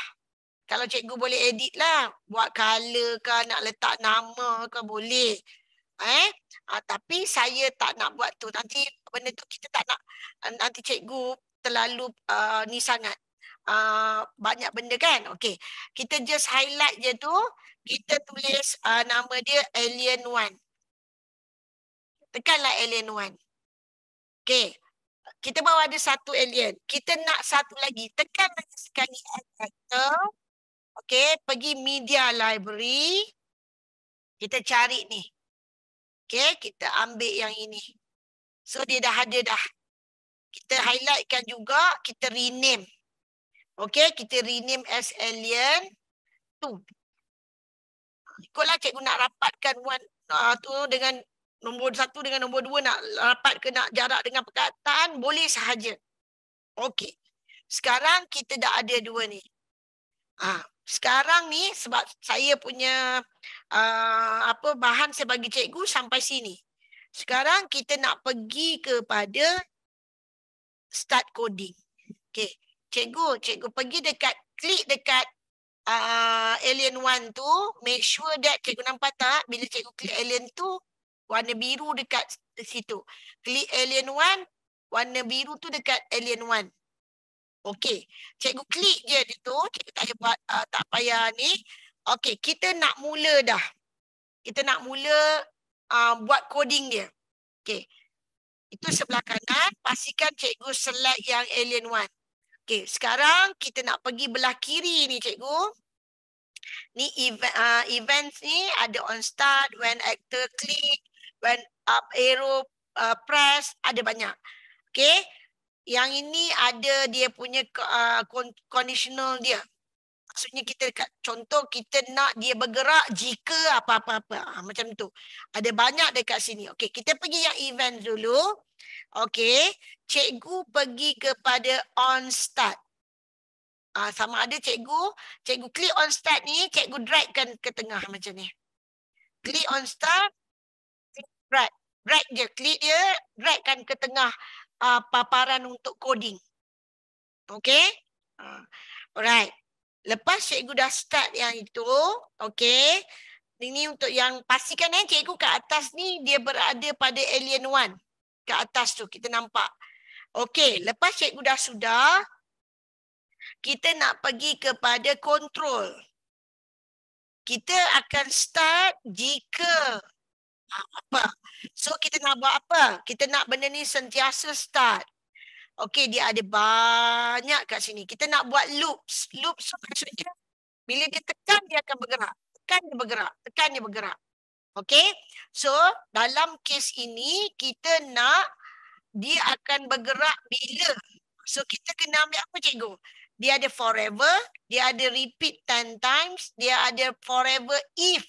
Speaker 4: Kalau cikgu boleh edit lah. Buat color ke, nak letak nama ke, boleh. Tapi saya tak nak buat tu. Nanti benda tu kita tak nak. Nanti cikgu terlalu ni sangat. Banyak benda kan. Okey. Kita just highlight je tu. Kita tulis nama dia Alien 1. Tekanlah alien 1. Okey. Kita baru ada satu alien. Kita nak satu lagi. Tekan lagi sekali actor. Okey. Pergi media library. Kita cari ni. Okey. Kita ambil yang ini. So dia dah ada dah. Kita highlightkan juga. Kita rename. Okey. Kita rename as alien 2. Ikutlah cikgu nak rapatkan tu dengan nombor 1 dengan nombor 2 nak rapat ke nak jarak dengan perkataan, boleh sahaja. Okey. Sekarang kita dah ada dua ni. Sekarang ni sebab saya punya bahan saya bagi cikgu sampai sini. Sekarang kita nak pergi kepada start coding. Okey. Cikgu pergi klik dekat alien 1 tu, make sure that cikgu nampak tak bila cikgu klik alien tu warna biru dekat situ. Klik alien 1, warna biru tu dekat alien 1. Okey. Cikgu klik je dia tu. Cikgu tak payah buat, tak payah ni. Okey, kita nak mula dah. Kita nak mula buat coding dia. Okey. Itu sebelah kanan. Pastikan cikgu select yang alien 1. Okey, sekarang kita nak pergi belah kiri ni cikgu. Ni events ni ada on start, when actor click, when up arrow press, ada banyak. Okey. Yang ini ada dia punya conditional dia. Maksudnya kita dekat contoh kita nak dia bergerak jika apa-apa-apa. Macam tu. Ada banyak dekat sini. Okey, kita pergi yang event dulu. Okey, cikgu pergi kepada on start. Sama ada cikgu klik on start ni, cikgu dragkan ke tengah macam ni. Klik on start, drag je, klik dia, dragkan ke tengah paparan untuk coding. Okay. Alright. Lepas cikgu dah start yang itu, okay. Ini untuk yang pastikan cikgu kat atas ni dia berada pada alien 1. Kat atas tu kita nampak. Okay, lepas cikgu dah sudah, kita nak pergi kepada control. Kita akan start jika apa. So kita nak buat apa? Kita nak benda ni sentiasa start. Okay, dia ada banyak kat sini. Kita nak buat loops. Loops maksudnya bila dia tekan dia akan bergerak. Tekan dia bergerak. Tekan dia bergerak. Okay. So dalam kes ini kita nak dia akan bergerak bila. So kita kena ambil apa cikgu? Dia ada forever. Dia ada repeat 10 times. Dia ada forever if.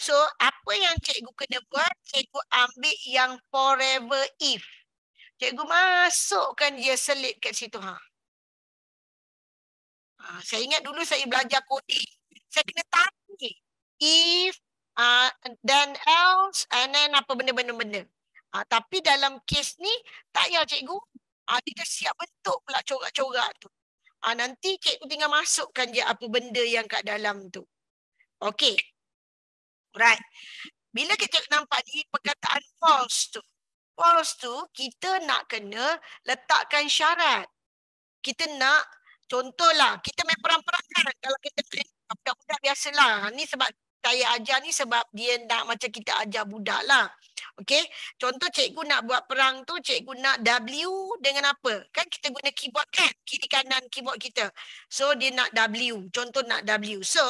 Speaker 4: So apa yang cikgu kena buat? Cikgu ambil yang forever if. Cikgu masukkan dia selit kat situ. Saya ingat dulu saya belajar coding. Saya kena tanya. If, then else, and then apa benda-benda. Tapi dalam kes ni, tak payah cikgu. Dia dah siap bentuk pula corak-corak tu. Nanti cikgu tinggal masukkan je apa benda yang kat dalam tu. Okay. Right. Bila kita nampak ni perkataan false tu. False tu, kita nak kena letakkan syarat. Kita nak, contohlah, kita main perang-perangan. Kalau kita budak-budak biasalah. Ni sebab saya ajar ni sebab dia nak macam kita ajar budak lah. Okay. Contoh cikgu nak buat perang tu, cikgu nak W dengan apa? Kan kita guna keyboard kan? Kiri kanan keyboard kita. So dia nak W. Contoh nak W. So,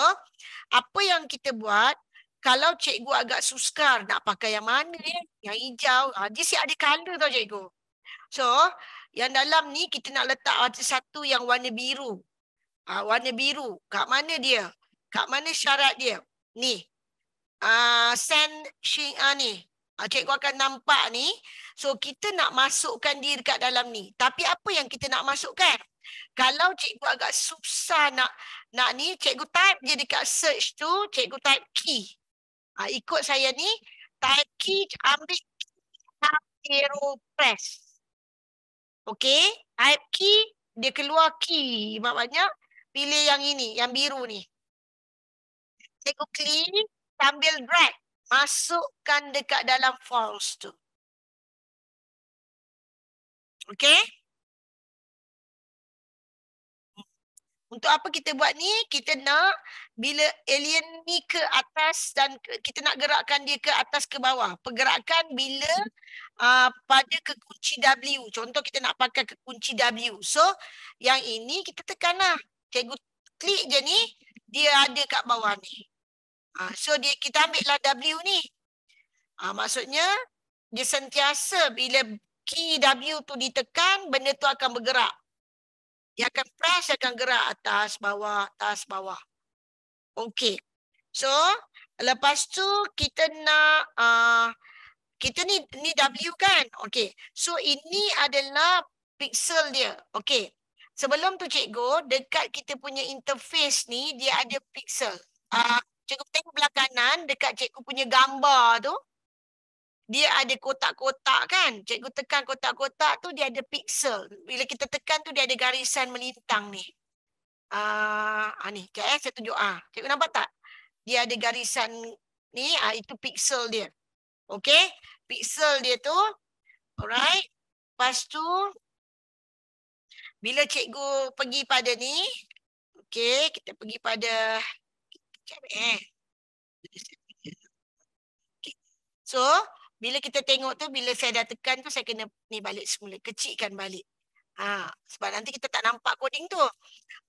Speaker 4: apa yang kita buat, kalau cikgu agak sukar nak pakai yang mana yang hijau, dia siap ada color tau cikgu. So, yang dalam ni kita nak letak ada satu yang warna biru. Warna biru. Kat mana dia? Kat mana syarat dia? Ni. Send ni. Cikgu akan nampak ni. So, kita nak masukkan dia dekat dalam ni. Tapi apa yang kita nak masukkan? Kalau cikgu agak susah nak ni, cikgu type je dekat search tu, cikgu type key. Ikut saya ni, type key, ambil arrow press. Okay, type key, dia keluar key. Maknanya, pilih yang ini, yang biru ni. Cikgu klik, sambil drag. Masukkan dekat dalam false tu. Okay. Untuk apa kita buat ni? Kita nak bila alien ni ke atas dan kita nak gerakkan dia ke atas ke bawah. Pergerakan bila pada kekunci W. Contoh kita nak pakai kekunci W. So yang ini kita tekan lah. Cikgu klik je ni, dia ada kat bawah ni. So kita ambil lah W ni. Maksudnya dia sentiasa bila key W tu ditekan, benda tu akan bergerak. Dia akan press, akan gerak atas, bawah, atas, bawah. Okey. So, lepas tu kita nak, kita ni W kan? Okey. So, ini adalah pixel dia. Okey. Sebelum tu cikgu, dekat kita punya interface ni, dia ada pixel. Cikgu tengok belah kanan, dekat cikgu punya gambar tu, dia ada kotak-kotak kan? Cikgu tekan kotak-kotak tu dia ada pixel. Bila kita tekan tu dia ada garisan melintang ni. Ni, saya tunjuk. Cikgu nampak tak? Dia ada garisan ni, itu pixel dia. Okey? Pixel dia tu. Alright. Lepas tu, bila cikgu pergi pada ni, okey, kita pergi pada So, bila kita tengok tu, bila saya dah tekan tu, saya kena ni balik semula. Kecilkan balik. Sebab nanti kita tak nampak coding tu.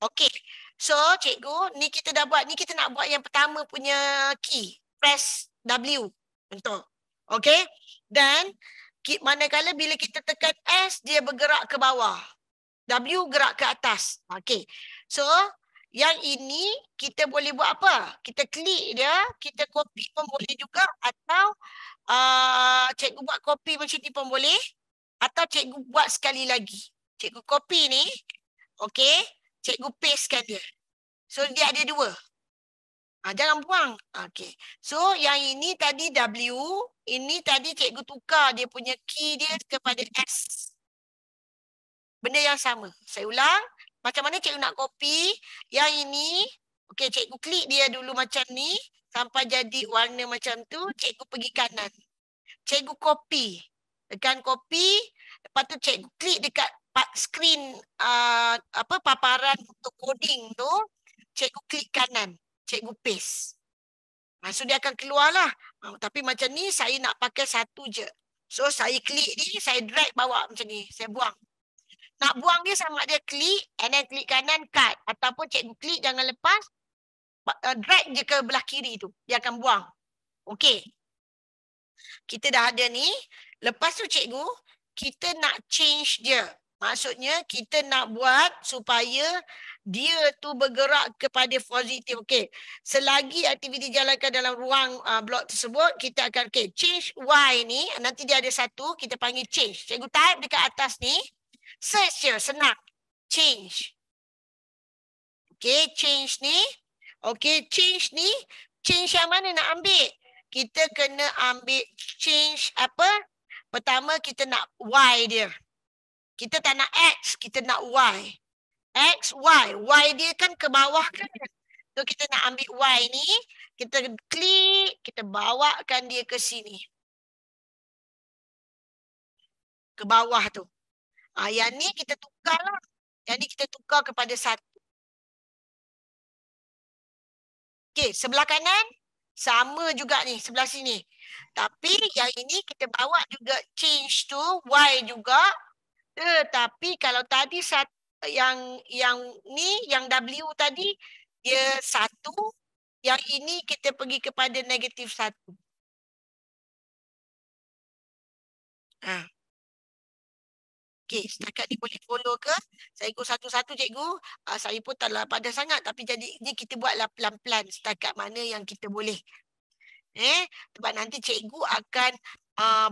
Speaker 4: Okey. So, cikgu, ni kita dah buat. Ni kita nak buat yang pertama punya key. Press W. Betul. Okey. Dan, manakala bila kita tekan S, dia bergerak ke bawah. W gerak ke atas. Okey. So, yang ini kita boleh buat apa? Kita klik dia, kita copy pun boleh juga atau cikgu buat copy macam ni pun boleh atau cikgu buat sekali lagi. Cikgu copy ni, okey, cikgu pastekan dia. So dia ada dua. Jangan buang. Okey. So yang ini tadi W, ini tadi cikgu tukar dia punya key dia kepada S. Benda yang sama. Saya ulang. Macam mana cikgu nak copy? Yang ini, okey, cikgu klik dia dulu macam ni. Sampai jadi warna macam tu, cikgu pergi kanan. Cikgu copy. Tekan copy. Lepas tu cikgu klik dekat screen paparan untuk coding tu. Cikgu klik kanan. Cikgu paste. So dia akan keluar lah. Tapi macam ni saya nak pakai satu je. So saya klik ni, saya drag bawah macam ni. Saya buang. Nak buang dia sama dia klik, and then klik kanan cut. Ataupun cikgu klik jangan lepas, drag je ke belah kiri tu. Dia akan buang. Okey. Kita dah ada ni. Lepas tu cikgu, kita nak change dia. Maksudnya kita nak buat supaya dia tu bergerak kepada positif. Okey. Selagi aktiviti dijalankan dalam ruang blok tersebut, kita akan change Y ni. Nanti dia ada satu, kita panggil change. Cikgu type dekat atas ni. Search je, senang. Change. Okey, change ni. Okey, change ni. Change yang mana nak ambil? Kita kena ambil change apa? Pertama kita nak Y dia. Kita tak nak X, kita nak Y. X, Y. Y dia kan ke bawah kan? So kita nak ambil Y ni. Kita klik, kita bawakan dia ke sini. Ke bawah tu. Yang ni kita tukar lah. Yang ni kita tukar kepada 1. Okey, sebelah kanan sama juga ni, sebelah sini. Tapi yang ini kita bawa juga change tu Y juga. Tetapi kalau tadi yang ni, yang W tadi dia 1. Yang ini kita pergi kepada negatif 1. Okey, setakat ni boleh follow ke? Saya ikut satu-satu cikgu. Saya pun taklah padas sangat. Tapi jadi ni kita buatlah pelan-pelan setakat mana yang kita boleh. Sebab nanti cikgu akan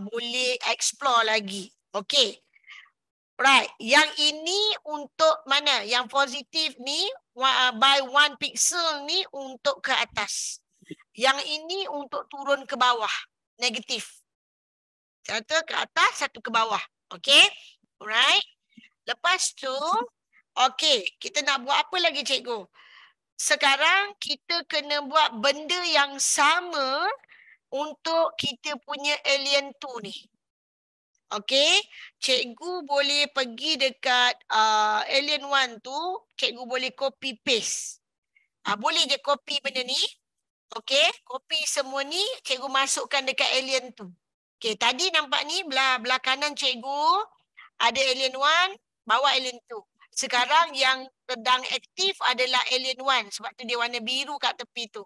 Speaker 4: boleh explore lagi. Okey. Right. Yang ini untuk mana? Yang positif ni by 1 pixel ni untuk ke atas. Yang ini untuk turun ke bawah. Negatif. Satu ke atas, satu ke bawah. Okey. Alright. Lepas tu, okey, kita nak buat apa lagi cikgu? Sekarang kita kena buat benda yang sama untuk kita punya alien 2 ni. Okey, cikgu boleh pergi dekat alien 1 tu, cikgu boleh copy paste. Boleh je copy benda ni. Okey, copy semua ni, cikgu masukkan dekat alien 2. Okey, tadi nampak ni belah kanan cikgu. Ada alien 1, bawa alien 2. Sekarang yang sedang aktif adalah alien 1. Sebab tu dia warna biru kat tepi tu.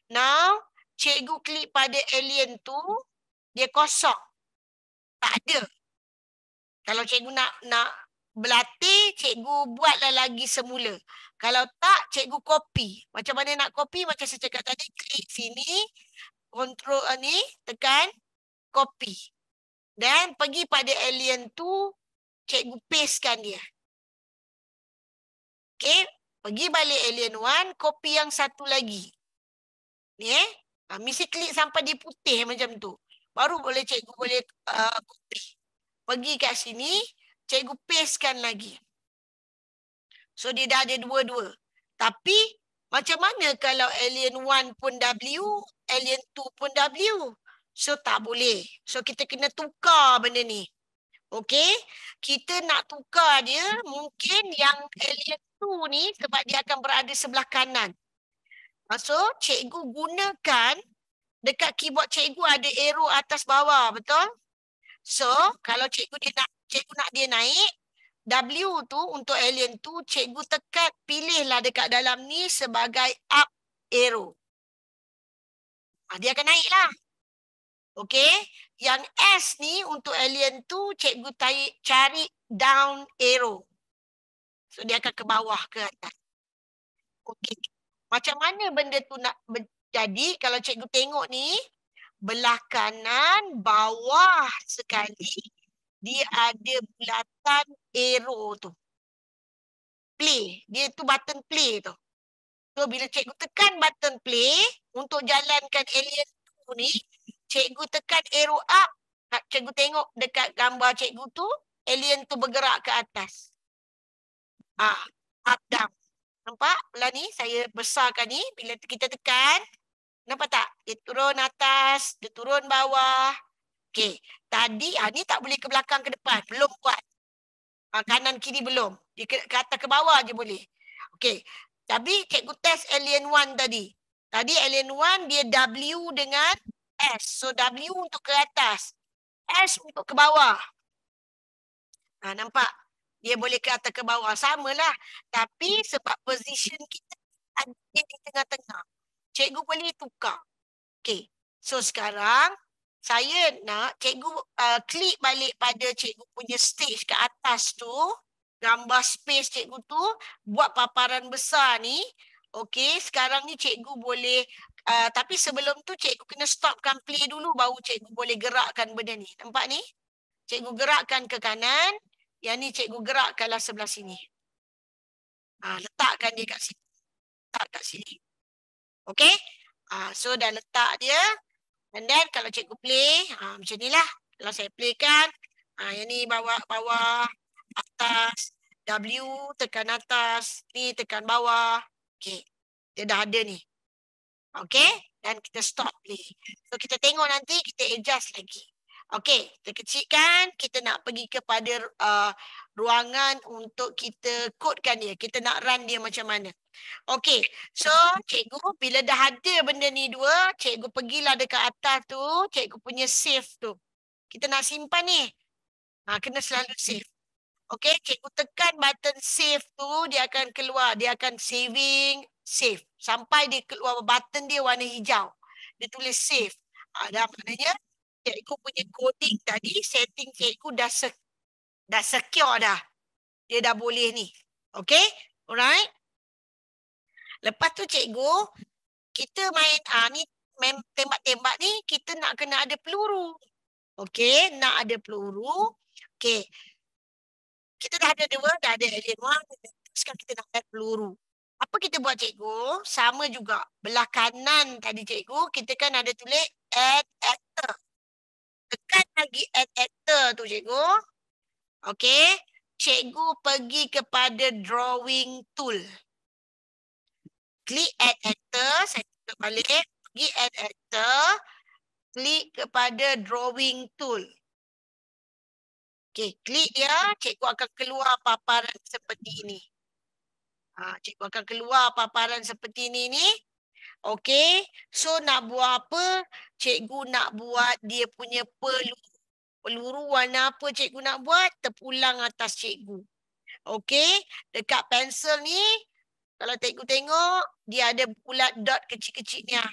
Speaker 4: Now, cikgu klik pada alien 2. Dia kosong. Tak ada. Kalau cikgu nak berlatih, cikgu buatlah lagi semula. Kalau tak, cikgu copy. Macam mana nak copy? Macam saya cakap tadi, klik sini. Control ni, tekan. Copy. Dan pergi pada alien 2. Cikgu pastekan dia. Okey, pergi balik alien 1, copy yang satu lagi. Ni mesti klik sampai dia putih macam tu. Baru boleh cikgu boleh copy. Pergi kat sini, cikgu pastekan lagi. So dia dah ada dua-dua. Tapi macam mana kalau alien 1 pun W, alien 2 pun W? So tak boleh. So kita kena tukar benda ni. Okey, kita nak tukar dia mungkin yang alien 2 ni sebab dia akan berada sebelah kanan. So, cikgu gunakan dekat keyboard cikgu ada arrow atas bawah, betul? So, kalau cikgu nak dia naik, W tu untuk alien 2, cikgu tekan, pilihlah dekat dalam ni sebagai up arrow. Dia akan naik lah. Okey, yang S ni untuk alien 2, cikgu cari down arrow. So, dia akan ke bawah ke atas. Okey, macam mana benda tu nak jadi? Kalau cikgu tengok ni, belah kanan, bawah sekali, dia ada bulatan arrow tu. Play, dia tu button play tu. So, bila cikgu tekan button play, untuk jalankan alien 2 ni, cikgu tekan arrow up. Cikgu tengok dekat gambar cikgu tu, alien tu bergerak ke atas. Up down. Nampak? Belah ni saya besarkan ni. Bila kita tekan, nampak tak? Dia turun atas, dia turun bawah. Okey. Tadi ni tak boleh ke belakang ke depan. Belum kuat. Kanan kiri belum. Dia ke atas ke bawah je boleh. Okey. Tapi cikgu test alien 1 tadi. Tadi alien 1 dia W dengan S. So W untuk ke atas. S untuk ke bawah. Nampak? Dia boleh ke atas ke bawah. Samalah. Tapi sebab position kita ada di tengah-tengah. Cikgu boleh tukar. Okey. So sekarang saya nak cikgu klik balik pada cikgu punya stage ke atas tu. Gambar space cikgu tu. Buat paparan besar ni. Okey. Sekarang ni cikgu boleh. Tapi sebelum tu cikgu kena stopkan play dulu. Baru cikgu boleh gerakkan benda ni. Nampak ni? Cikgu gerakkan ke kanan. Yang ni cikgu gerakkanlah sebelah sini. Letakkan dia kat sini. Letak kat sini. Okey? So dah letak dia. And then kalau cikgu play, macam ni lah. Kalau saya playkan, yang ni bawah, atas, W tekan atas, ni tekan bawah. Okey. Dia dah ada ni. Okey? Dan kita stop play. So kita tengok nanti, kita adjust lagi. Okey, kita kecilkan, kita nak pergi kepada ruangan untuk kita kodekan dia. Kita nak run dia macam mana. Okey, so cikgu bila dah ada benda ni dua, cikgu pergilah dekat atas tu, cikgu punya save tu. Kita nak simpan ni. Kena selalu save. Okey, cikgu tekan button save tu, dia akan keluar. Dia akan saving, save. Sampai dia keluar button dia warna hijau. Dia tulis save. Dah maknanya, cikgu punya coding tadi, setting cikgu dah secure dah. Dia dah boleh ni. Okay? Alright? Lepas tu cikgu, kita main tembak-tembak ni, kita nak kena ada peluru. Okay? Nak ada peluru. Okay. Kita dah ada dua, dah ada alien 1. Sekarang kita nak add peluru. Apa kita buat cikgu? Sama juga. Belah kanan tadi cikgu, kita kan ada tulis add actor. Tekan lagi add actor tu cikgu. Okey. Cikgu pergi kepada drawing tool. Klik add actor. Saya tutup balik. Pergi add actor. Klik kepada drawing tool. Okey. Klik dia. Cikgu akan keluar paparan seperti ini. Cikgu akan keluar paparan seperti ini ni. Okey. So nak buat apa? Cikgu nak buat dia punya peluru. Peluru warna apa cikgu nak buat? Terpulang atas cikgu. Okey. Dekat pensel ni, kalau cikgu tengok, dia ada bulat dot kecil-kecilnya.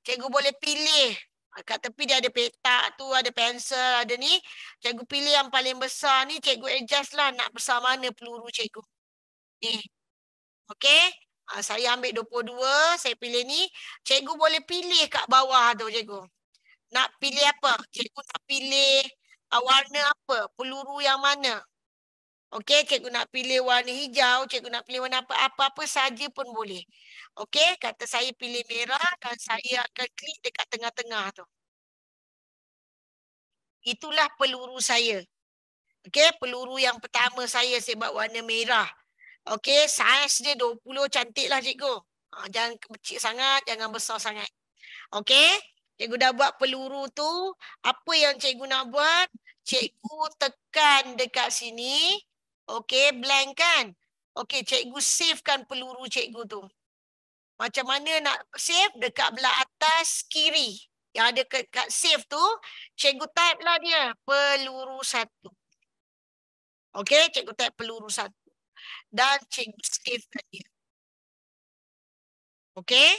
Speaker 4: Cikgu boleh pilih. Kat tepi dia ada petak tu, ada pensel, ada ni. Cikgu pilih yang paling besar ni, cikgu adjust lah nak besar mana peluru cikgu. Ni. Okey. Saya ambil 22, saya pilih ni. Cikgu boleh pilih kat bawah tu cikgu. Nak pilih apa? Cikgu nak pilih warna apa? Peluru yang mana? Okey, cikgu nak pilih warna hijau, cikgu nak pilih warna apa? Apa-apa saja pun boleh. Okey, kata saya pilih merah dan saya akan klik dekat tengah-tengah tu. Itulah peluru saya. Okey, peluru yang pertama saya buat warna merah. Okey, saiz dia 20, cantiklah cikgu. Jangan kecil sangat, jangan besar sangat. Okey, cikgu dah buat peluru tu. Apa yang cikgu nak buat? Cikgu tekan dekat sini. Okey, blank kan? Okey, cikgu savekan peluru cikgu tu. Macam mana nak save? Dekat belah atas kiri. Yang ada kat save tu, cikgu type lah dia. Peluru 1. Okey, cikgu type peluru 1. Dan cikgu savekan dia. Okey?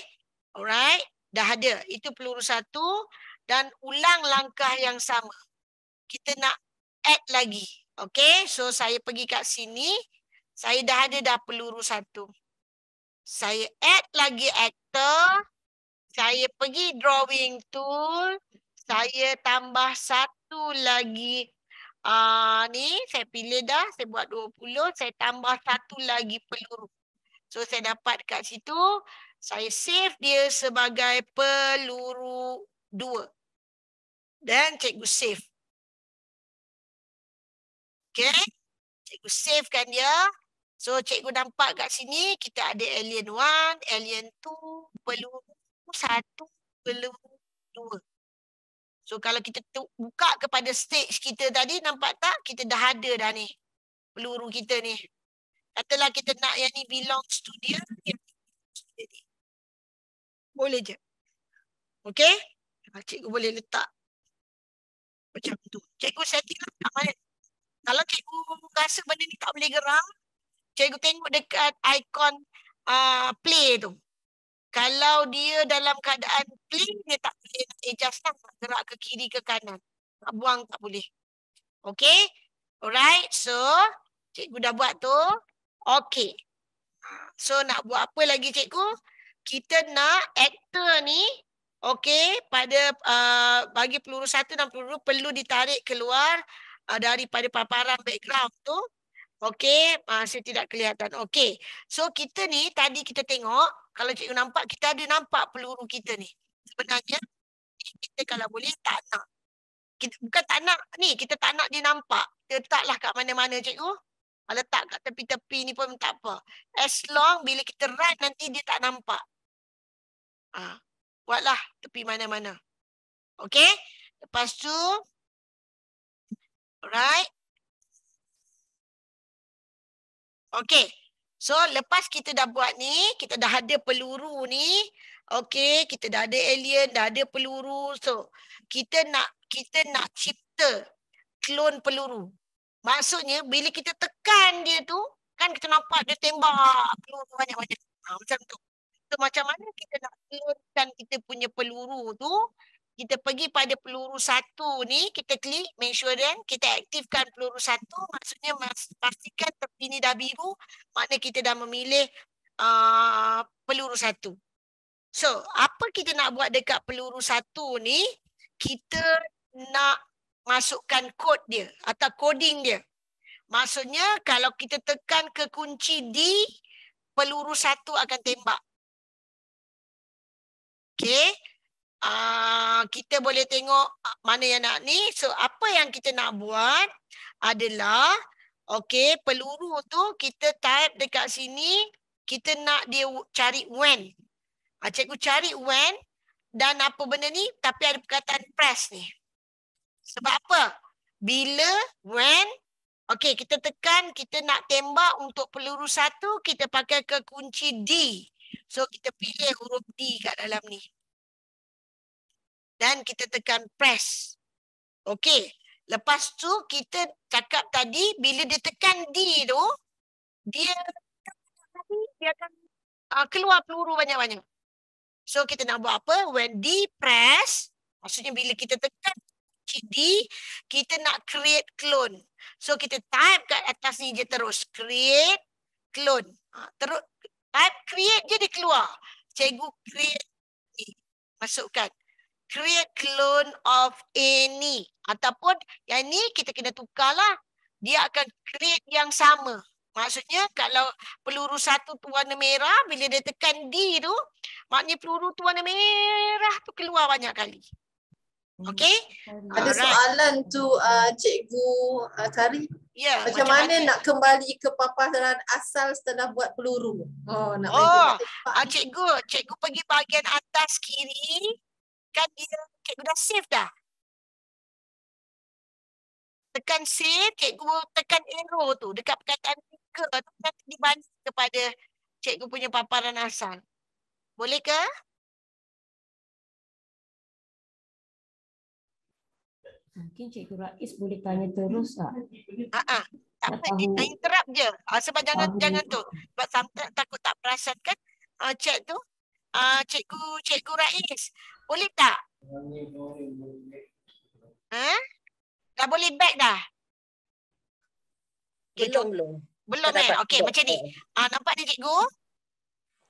Speaker 4: Alright? Dah ada. Itu peluru 1. Dan ulang langkah yang sama. Kita nak add lagi. Okey? So, saya pergi kat sini. Saya dah ada dah peluru 1. Saya add lagi actor. Saya pergi drawing tool. Saya tambah 1 lagi. Ni saya pilih dah. Saya buat 20. Saya tambah 1 lagi peluru. So, saya dapat kat situ. Saya save dia sebagai peluru 2. Dan cikgu save. Okay. Cikgu savekan dia. So cikgu nampak kat sini kita ada alien 1, alien 2, peluru 1, peluru 2. So kalau kita buka kepada stage kita tadi, nampak tak? Kita dah ada dah ni peluru kita ni. Katalah kita nak yang ni belongs to dia, boleh je. Okey? Cikgu boleh letak macam tu. Cikgu setting lah kat mana. Kalau cikgu rasa benda ni tak boleh gerak, cikgu tengok dekat ikon play tu. Kalau dia dalam keadaan play, dia tak boleh nak adjust lah, nak gerak ke kiri ke kanan. Nak buang tak boleh. Okay? Alright, so cikgu dah buat tu. Okay. So nak buat apa lagi cikgu? Kita nak actor ni, okay, pada bagi peluru 1 dan peluru perlu ditarik keluar daripada paparan background tu. Okey, saya tidak kelihatan. Okey. So kita ni tadi kita tengok, kalau cikgu nampak, kita ada nampak peluru kita ni. Sebenarnya kita kalau boleh tak nak. Kita, bukan tak nak ni, kita tak nak dia nampak. Kita letaklah kat mana-mana cikgu. Letak kat tepi-tepi ni pun tak apa. As long bila kita run nanti dia tak nampak. Buatlah tepi mana-mana. Okey. Lepas tu, alright. Okey. So lepas kita dah buat ni, kita dah ada peluru ni. Okey, kita dah ada alien, dah ada peluru. So kita nak cipta klon peluru. Maksudnya bila kita tekan dia tu, kan kita nampak dia tembak peluru banyak-banyak. Macam tu. So macam mana kita nak klonkan kita punya peluru tu? Kita pergi pada peluru 1 ni, kita klik, make sure then kita aktifkan peluru 1, maksudnya pastikan tepi ni dah biru, makna kita dah memilih peluru 1. So, apa kita nak buat dekat peluru 1 ni? Kita nak masukkan kod dia atau coding dia. Maksudnya kalau kita tekan ke kunci D, peluru 1 akan tembak. Okay. Kita boleh tengok mana yang nak ni. So apa yang kita nak buat adalah okey, peluru tu kita type dekat sini, kita nak dia cari when. Cikgu cari when dan apa benda ni, tapi ada perkataan press ni. Sebab apa? Bila when, okey, kita tekan, kita nak tembak untuk peluru 1, kita pakai ke kunci D. So kita pilih huruf D kat dalam ni. Dan kita tekan press. Okey. Lepas tu kita cakap tadi bila dia tekan D tu, dia akan keluar peluru banyak-banyak. So kita nak buat apa? When D press, maksudnya bila kita tekan D, kita nak create clone. So kita type kat atas ni je terus. Create clone. Terus type create je dia keluar. Cikgu create ni. Masukkan. Create clone of any. Ataupun yang ni kita kena tukarlah. Dia akan create yang sama. Maksudnya kalau peluru 1 tu warna merah, bila dia tekan D tu, maknanya peluru tu warna merah tu keluar banyak kali. Okey?
Speaker 1: Ada soalan tu Cikgu Kari.
Speaker 4: Ya,
Speaker 1: macam mana nak kembali ke paparan asal setelah buat peluru?
Speaker 4: Cikgu pergi bahagian atas kiri. Kan dia, cikgu dah save dah. Tekan save, cikgu tekan arrow tu dekat perkataan ke tu nanti dibalik kepada cikgu punya paparan asal. Boleh ke?
Speaker 3: Mungkin Cikgu Rais boleh tanya terus tak?
Speaker 4: Tak apa, interrupt je. Sebab jangan tu. Sebab takut tak perasan kan chat tu. Cikgu Rais, boleh tak? Dah boleh back dah? Okay, belum. Okey, macam ni. Nampak ni cikgu?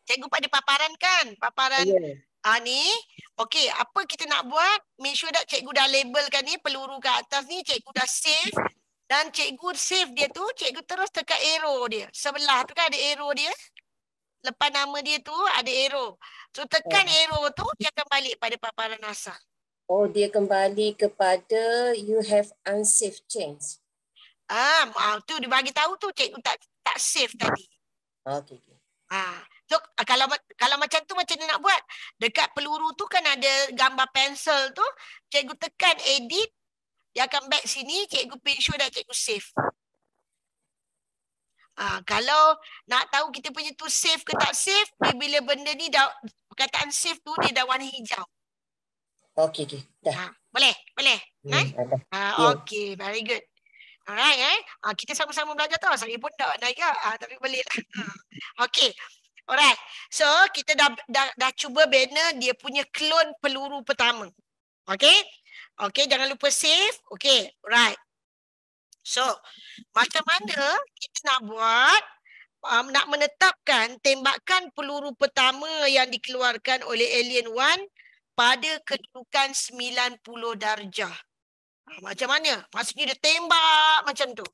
Speaker 4: Cikgu pada paparan kan? Paparan ni. Okey, apa kita nak buat? Make sure that cikgu dah labelkan ni, peluru kat atas ni, cikgu dah save. Dan cikgu save dia tu, cikgu terus tekan arrow dia. Sebelah tu kan ada arrow dia. Lepas nama dia tu ada arrow. So tekan arrow tu, dia akan balik pada paparan asal.
Speaker 5: Oh, dia kembali kepada you have unsaved change.
Speaker 4: Tu dia bagi tahu tu, cikgu tak nak save tadi.
Speaker 5: Okey.
Speaker 4: So kalau macam tu macam mana nak buat? Dekat peluru tu kan ada gambar pensel tu, cikgu tekan edit, dia akan back sini, cikgu make sure dah cikgu save. Kalau nak tahu kita punya tu save ke tak save, bila benda ni dah, perkataan save tu dia dah warna hijau.
Speaker 5: Okey. Dah.
Speaker 4: Boleh?
Speaker 5: Dah.
Speaker 4: Okay, very good. Alright, kita sama-sama belajar tau. Saya pun tak naik tapi boleh lah. Okay. Alright. So, kita dah cuba banner dia punya clone peluru pertama. Okay? Okay, jangan lupa save. Okay, right. So, macam mana kita nak buat, nak menetapkan tembakan peluru pertama yang dikeluarkan oleh Alien One pada kedudukan 90 darjah. Macam mana? Maksudnya dia tembak macam tu.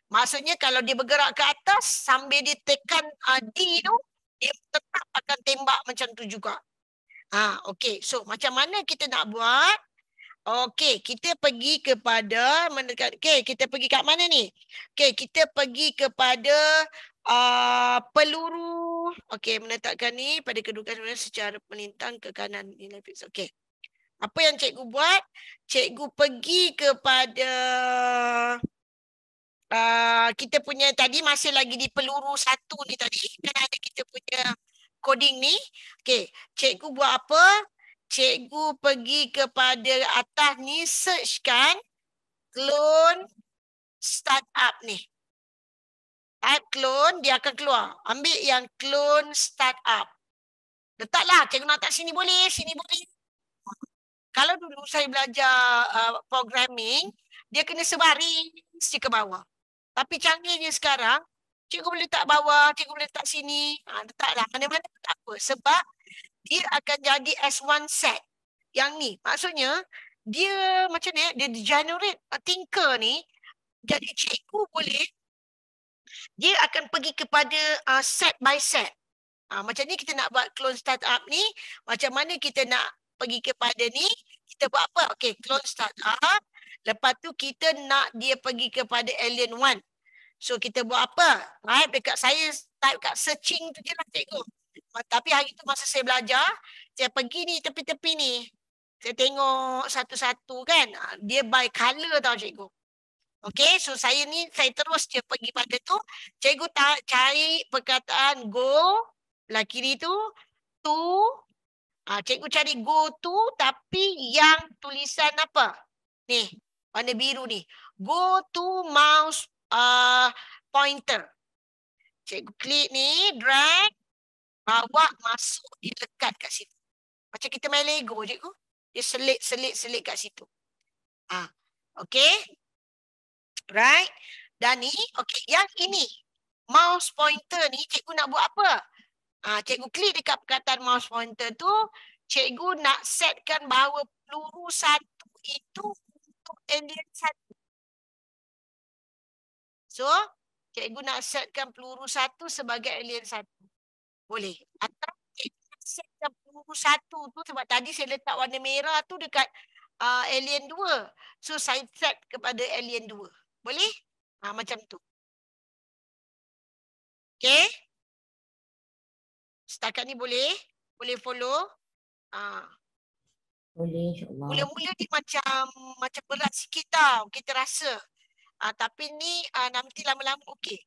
Speaker 4: Maksudnya kalau dia bergerak ke atas sambil dia tekan D tu, dia tetap akan tembak macam tu juga. Okey. So macam mana kita nak buat? Okey, kita pergi kepada kita pergi kat mana ni? Okey, kita pergi kepada peluru. Okey, menetapkan ni pada kedudukan secara melintang ke kanan. Okey. Apa yang cikgu buat? Cikgu pergi kepada kita punya tadi masih lagi di peluru satu ni tadi. Kan ada kita punya coding ni. Okey, cikgu buat apa? Cikgu pergi kepada atas ni, searchkan clone startup ni. Type clone, dia akan keluar. Ambil yang clone startup. Letaklah, cikgu nak letak sini boleh, sini boleh. Kalau dulu saya belajar programming, dia kena sebaris ke bawah. Tapi canggihnya sekarang, cikgu boleh letak bawah, cikgu boleh letak sini. Letaklah mana-mana tak apa. Sebab dia akan jadi as one set. Yang ni, maksudnya, dia macam ni, dia generate thinker ni, jadi cikgu boleh, dia akan pergi kepada set by set. Macam ni kita nak buat clone startup ni, macam mana kita nak pergi kepada ni, kita buat apa? Okey, clone startup. Lepas tu kita nak dia pergi kepada Alien One. So kita buat apa? Right, dekat saya type kat searching tu je lah cikgu. Tapi hari tu masa saya belajar, saya pergi ni tepi-tepi ni. Saya tengok satu-satu kan. Dia by colour tau cikgu. Okey, so saya terus je pergi pada tu. Cikgu tak cari perkataan go, belah kiri tu, to. Cikgu cari go to tapi yang tulisan apa? Ni, warna biru ni. Go to mouse pointer. Cikgu klik ni, drag, bawa masuk, dia lekat kat situ. Macam kita main Lego cikgu. Dia selit kat situ. Okay. Right. Dan ni, okay, yang ini. Mouse pointer ni, cikgu nak buat apa? Cikgu klik dekat perkataan mouse pointer tu, cikgu nak setkan bahawa peluru satu itu untuk alien satu. So, cikgu nak setkan peluru satu sebagai alien satu. Boleh. Atau cikgu nak setkan peluru satu tu, sebab tadi saya letak warna merah tu dekat alien 2. So, saya set kepada alien 2. Boleh? Macam tu. Okay? Setakat ni boleh? Boleh follow?
Speaker 3: Boleh, insyaAllah.
Speaker 4: Mula-mula ni macam berat sikit tau, kita rasa. Tapi ni nanti lama-lama okey.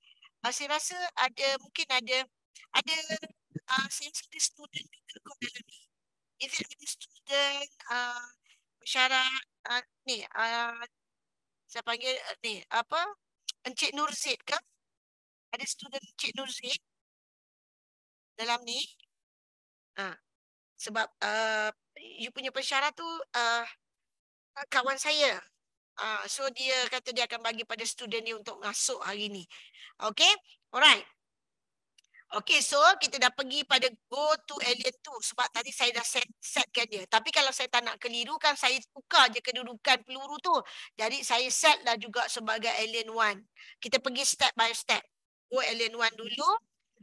Speaker 4: Saya rasa mungkin ada saya ada student juga kot dalam ni. Is it ada student syarat ni saya panggil ni apa? Encik Nurzid ke? Ada student Encik Nurzid dalam ni? Sebab you punya persyarat tu kawan saya. So dia kata dia akan bagi pada student dia untuk masuk hari ni. Okay? Alright. Okay, so kita dah pergi pada go to alien tu. Sebab tadi saya dah setkan dia. Tapi kalau saya tak nak keliru kan, saya tukar je kedudukan peluru tu. Jadi saya set lah juga sebagai alien 1. Kita pergi step by step. Go alien 1 dulu.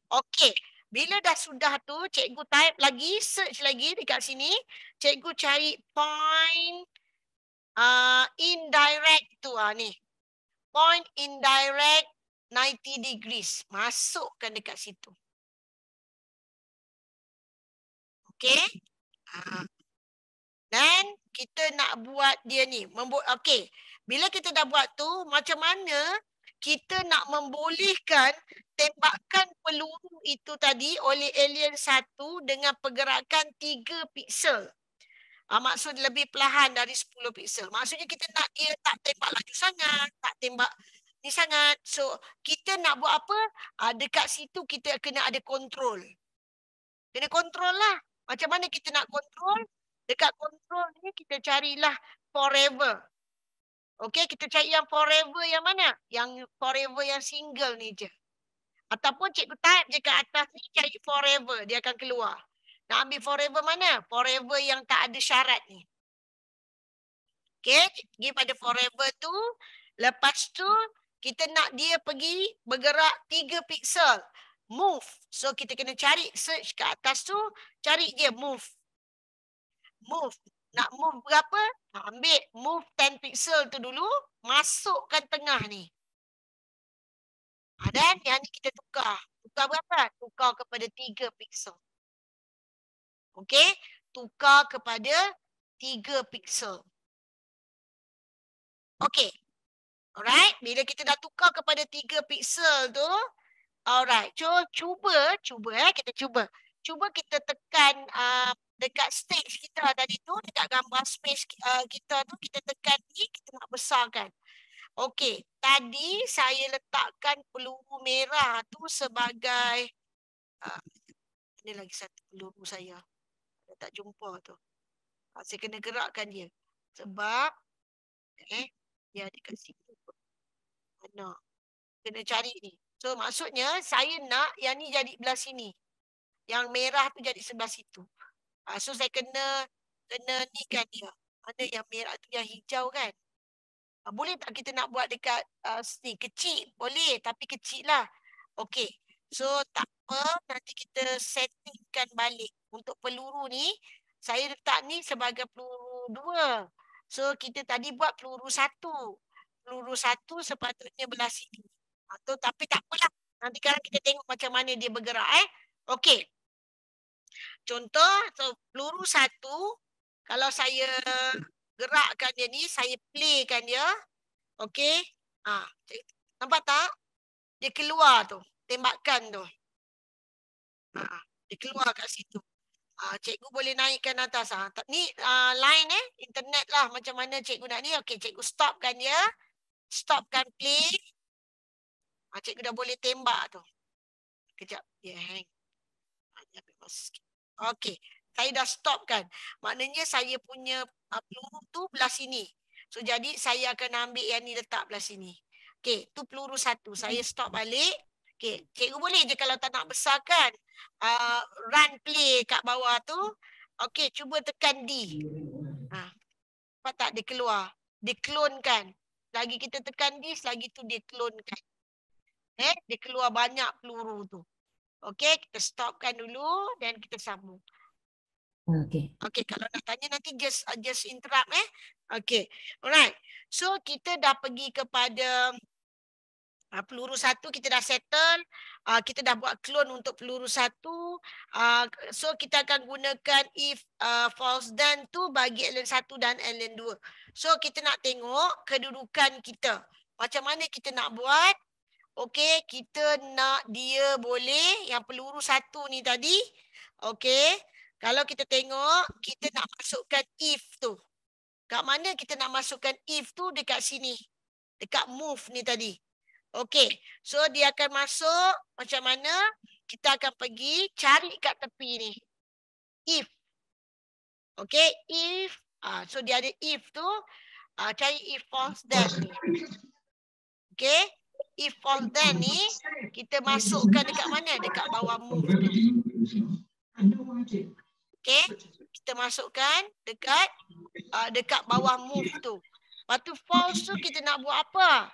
Speaker 4: Okay. Bila dah sudah tu, cikgu type lagi, search lagi dekat sini. Cikgu cari point indirect tu ni. Point indirect 90 degrees. Masukkan dekat situ. Okey. Dan kita nak buat dia ni. Okey. Bila kita dah buat tu, macam mana kita nak membolehkan tembakan peluru itu tadi oleh alien 1 dengan pergerakan 3 piksel. Maksud lebih perlahan dari 10 piksel. Maksudnya kita nak dia tak tembak laju sangat, tak tembak ni sangat. So, kita nak buat apa? Dekat situ kita kena ada kontrol. Kena kontrol lah. Macam mana kita nak kontrol? Dekat kontrol ni kita carilah forever. Okey, kita cari yang forever yang mana? Yang forever yang single ni je. Ataupun cikgu type je kat atas ni, cari forever. Dia akan keluar. Nak ambil forever mana? Forever yang tak ada syarat ni. Okey, pergi pada forever tu. Lepas tu, kita nak dia pergi bergerak 3 piksel. Move. So, kita kena cari, search kat atas tu. Cari je move. Move. Nak move berapa? Ambil move 10 piksel tu dulu. Masukkan tengah ni. Dan yang ni kita tukar. Tukar berapa? Tukar kepada 3 piksel. Okey, tukar kepada 3 piksel. Okey. Alright, bila kita dah tukar kepada 3 piksel tu, alright, cuba kita cuba. Cuba kita tekan dekat stage kita tadi tu, dekat gambar space kita tu, kita tekan ni, kita nak besarkan. Okey, tadi saya letakkan peluru merah tu sebagai ini lagi satu peluru saya. Tak jumpa tu. Saya kena gerakkan dia. Sebab dia ada kat situ. Mana? Kena cari ni. So maksudnya saya nak yang ni jadi belah sini. Yang merah tu jadi sebelah situ. So saya kena ni kan dia. Mana yang merah tu, yang hijau kan? Boleh tak kita nak buat dekat ni kecil? Boleh, tapi kecil lah. Okey. So tak apa, nanti kita settingkan balik. Untuk peluru ni, saya letak ni sebagai peluru 2. So kita tadi buat peluru 1. Peluru 1 sepatutnya belah sini. Tapi tak apalah. Nanti kan kita tengok macam mana dia bergerak. Okey. Contoh, so peluru 1, kalau saya gerakkan dia ni, saya playkan dia. Okey. Nampak tak? Dia keluar tu. Tembakan tu. Dia keluar kat situ. Cikgu boleh naikkan atas. Ni line internet lah. Macam mana cikgu nak ni. Okey, cikgu stopkan dia. Stopkan play. Cikgu dah boleh tembak tu. Kejap. Dia hang. Okey. Saya dah stopkan. Maknanya saya punya peluru tu belah sini. So, jadi saya akan ambil yang ni letak belah sini. Okey, tu peluru 1. Saya stop balik. Okey, cikgu boleh je kalau tak nak besarkan. Run play kat bawah tu. Okey, cuba tekan D. Nampak tak dia keluar? Dia klonkan. Lagi kita tekan D, selagi tu dia klonkan. Dia keluar banyak peluru tu. Okey, kita stopkan dulu dan kita sambung. Okey, kalau nak tanya nanti just interrupt Okey. Alright. So kita dah pergi kepada peluru 1, kita dah settle. Kita dah buat clone untuk peluru 1. So kita akan gunakan if false done tu bagi alien 1 dan alien 2. So kita nak tengok kedudukan kita. Macam mana kita nak buat? Okey, kita nak dia boleh yang peluru 1 ni tadi. Okey. Kalau kita tengok, kita nak masukkan if tu. Kat mana kita nak masukkan if tu? Dekat sini. Dekat move ni tadi. Okey. So dia akan masuk macam mana? Kita akan pergi cari kat tepi ni. If. Okey. If. So dia ada if tu. Cari if false then ni. Okey. If false then ni. Kita masukkan dekat mana? Dekat bawah move tu. Okey. Kita masukkan dekat bawah move tu. Lepas tu false tu kita nak buat apa?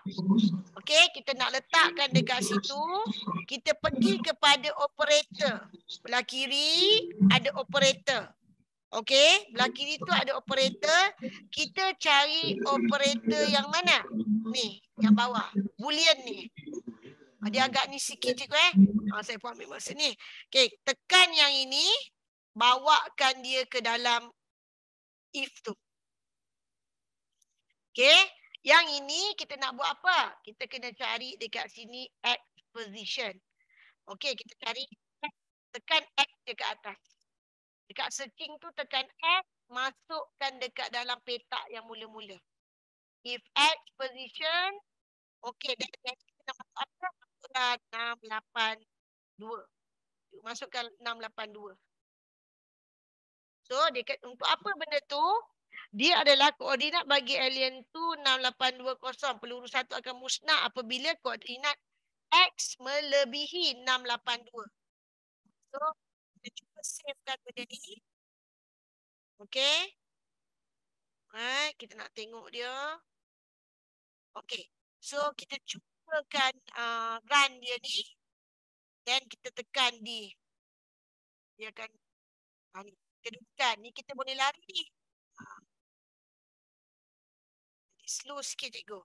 Speaker 4: Okey, kita nak letakkan dekat situ. Kita pergi kepada operator. Belah kiri ada operator. Okey, belah kiri tu ada operator. Kita cari operator yang mana? Ni, yang bawah. Boolean ni. Dia agak ni sikit cikgu saya pun ambil masa ni. Okey, tekan yang ini, bawakan dia ke dalam if tu. Okey, yang ini kita nak buat apa? Kita kena cari dekat sini X position. Okey, kita cari tekan X dekat atas. Dekat searching tu tekan X, masukkan dekat dalam petak yang mula-mula. If X position, okey, dan kita nak masuk apa? Masukkan 682. Masukkan 682. So, untuk apa benda tu? Dia adalah koordinat bagi alien tu 6820. Peluru satu akan musnah apabila koordinat X melebihi 682. So, kita cuba savekan benda ni. Okey. Alright, kita nak tengok dia. Okey. So, kita cubakan run dia ni. Dan kita tekan di. Dia akan ni. Kita tekan. Ni kita boleh lari ni. Slow sikit cikgu.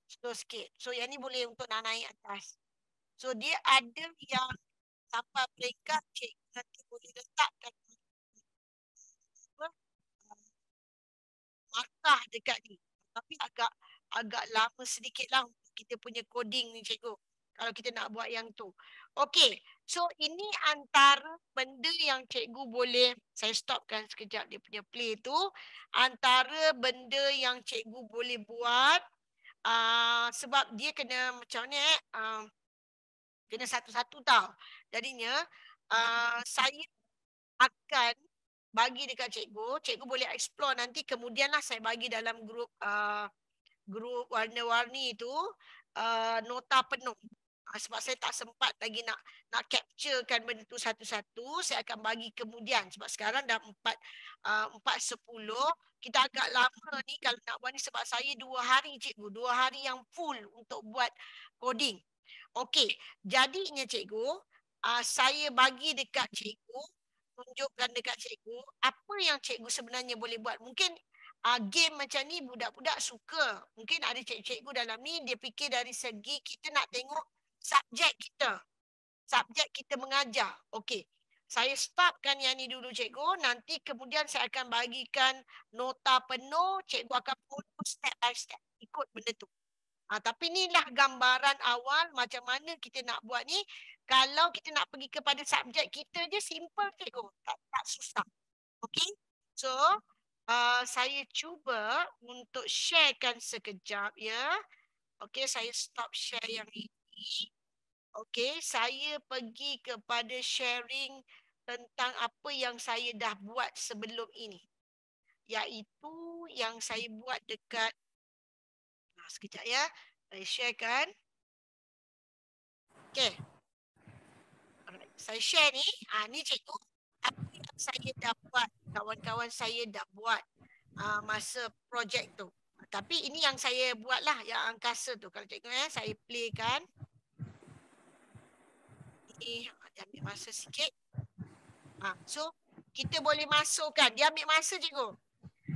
Speaker 4: Slow sikit. So yang ni boleh untuk nak naik atas. So dia ada yang sampai peringkat cikgu nanti boleh letakkan markah dekat ni. Tapi agak lama sedikit lah untuk kita punya coding ni cikgu. Kalau kita nak buat yang tu. Okey. So ini antara benda yang cikgu boleh, saya stopkan sekejap dia punya play tu. Antara benda yang cikgu boleh buat. Sebab dia kena macam ni kena satu-satu tau. Jadinya saya akan bagi dekat cikgu. Cikgu boleh explore nanti. Kemudianlah saya bagi dalam grup grup warna-warni tu nota penuh. Sebab saya tak sempat lagi nak capturekan benda tu satu-satu. Saya akan bagi kemudian. Sebab sekarang dah 4.10. Kita agak lama ni kalau nak buat ni. Sebab saya 2 hari cikgu. 2 hari yang full untuk buat coding. Okey. Jadinya cikgu. Saya bagi dekat cikgu. Tunjukkan dekat cikgu. Apa yang cikgu sebenarnya boleh buat. Mungkin game macam ni budak-budak suka. Mungkin ada cikgu dalam ni. Dia fikir dari segi kita nak tengok subjek kita. Subjek kita mengajar. Okey. Saya stopkan yang ni dulu cikgu. Nanti kemudian saya akan bagikan nota penuh. Cikgu akan follow step by step. Ikut benda tu. Tapi inilah gambaran awal macam mana kita nak buat ni. Kalau kita nak pergi kepada subjek kita je simple cikgu. Tak susah. Okey. So, saya cuba untuk sharekan sekejap ya. Okey, saya stop share yang ini. Okey, saya pergi kepada sharing tentang apa yang saya dah buat sebelum ini. Iaitu yang saya buat dekat, sekejap ya, saya sharekan. Okey. Saya share ni, ni cikgu, apa yang saya dah buat, kawan-kawan saya dah buat masa projek tu. Tapi ini yang saya buat lah, yang angkasa tu. Kalau cikgu saya playkan. Dia ambil masa sikit. So, kita boleh masukkan. Dia ambil masa cikgu.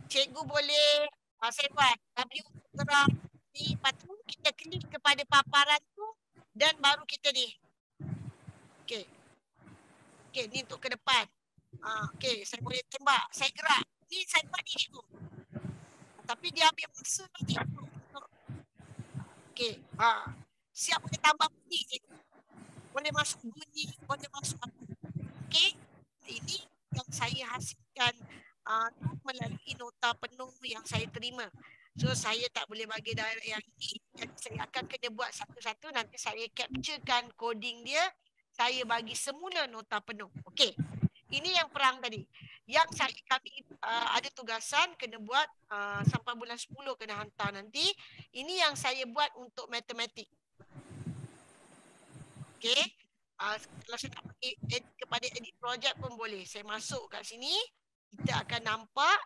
Speaker 4: Cikgu boleh, saya buat W gerak ni. Lepas tu kita klik kepada paparan tu. Dan baru kita ni. Okey. Okey, ni untuk ke depan. Okey, saya boleh tembak. Saya gerak. Ni saya buat ni cikgu. Tapi dia ambil masa ni cikgu. Okey. Siap boleh tambah bunyi cikgu. Boleh masuk bunyi, boleh masuk apa. Okey. Ini yang saya hasilkan melalui nota penuh yang saya terima. So, saya tak boleh bagi direct yang ini. Jadi, saya akan kena buat satu-satu. Nanti saya capturekan coding dia. Saya bagi semula nota penuh. Okey. Ini yang perang tadi. Yang kami ada tugasan kena buat sampai bulan 10 kena hantar nanti. Ini yang saya buat untuk matematik. Okey. Kalau saya nak pergi kepada edit project pun boleh. Saya masuk kat sini. Kita akan nampak.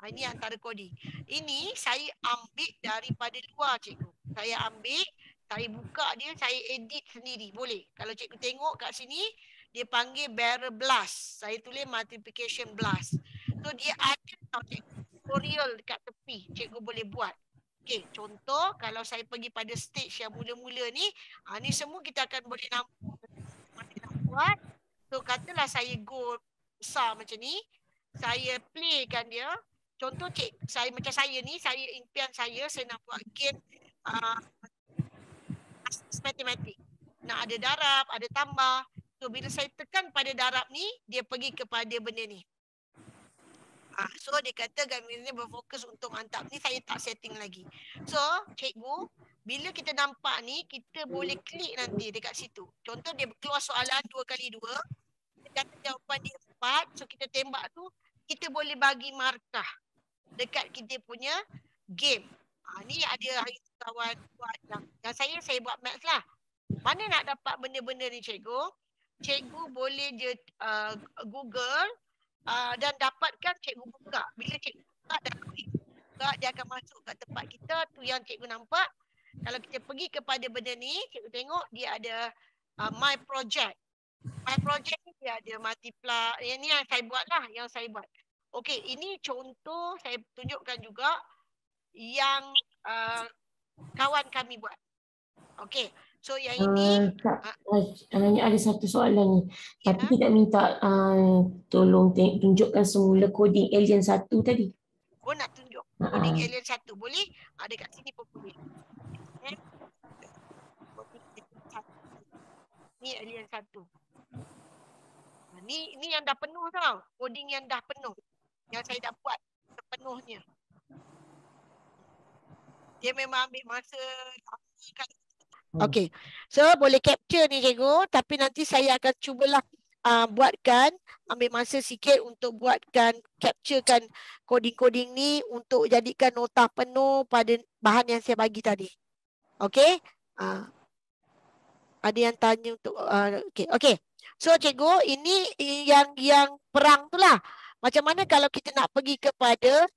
Speaker 4: Ini antara coding. Ini saya ambil daripada luar cikgu. Saya ambil. Saya buka dia. Saya edit sendiri. Boleh. Kalau cikgu tengok kat sini. Dia panggil barrel blast. Saya tulis multiplication blast. So dia ada tutorial dekat tepi. Cikgu boleh buat. Okey, contoh kalau saya pergi pada stage yang mula-mula ni, ni semua kita akan boleh nampak mana nak buat. So katalah saya go besar macam ni, saya playkan dia. Contoh saya macam saya ni, impian saya nak buat game matematik. Nak ada darab, ada tambah. So bila saya tekan pada darab ni, dia pergi kepada benda ni. So dia kata gambar ni berfokus untuk mantap ni, saya tak setting lagi. So cikgu, bila kita nampak ni, kita boleh klik nanti dekat situ. Contoh dia keluar soalan 2x2, dia kata jawapan dia 4, so kita tembak tu, kita boleh bagi markah dekat kita punya game. Ni ada hari kawan buat yang saya buat maths lah. Mana nak dapat benda-benda ni cikgu? Cikgu boleh je Google dan dapatkan cikgu buka. Bila cikgu buka dan buka, dia akan masuk kat tempat kita. Tu yang cikgu nampak. Kalau kita pergi kepada benda ni, cikgu tengok dia ada My Project. My Project ni dia ada multiply. Yang ni yang saya buat lah. Yang saya buat. Okey, ini contoh saya tunjukkan juga yang kawan kami buat. Okey. So yang ini
Speaker 3: ada satu soalan ni. Tapi kita minta tolong tunjukkan semula coding Alien 1 tadi.
Speaker 4: Oh, nak tunjuk coding Alien 1 boleh? Ada kat sini pun boleh. Ni Alien 1. Ni yang dah penuh tau. Coding yang dah penuh. Yang saya dah buat sepenuhnya. Dia memang ambil masa lama kan. Okey. So boleh capture ni cikgu, tapi nanti saya akan cubalah buatkan, ambil masa sikit untuk buatkan, capturekan coding-coding ni untuk jadikan nota penuh pada bahan yang saya bagi tadi. Okey? Ada yang tanya untuk okey. So cikgu, ini yang perang tu lah. Macam mana kalau kita nak pergi kepada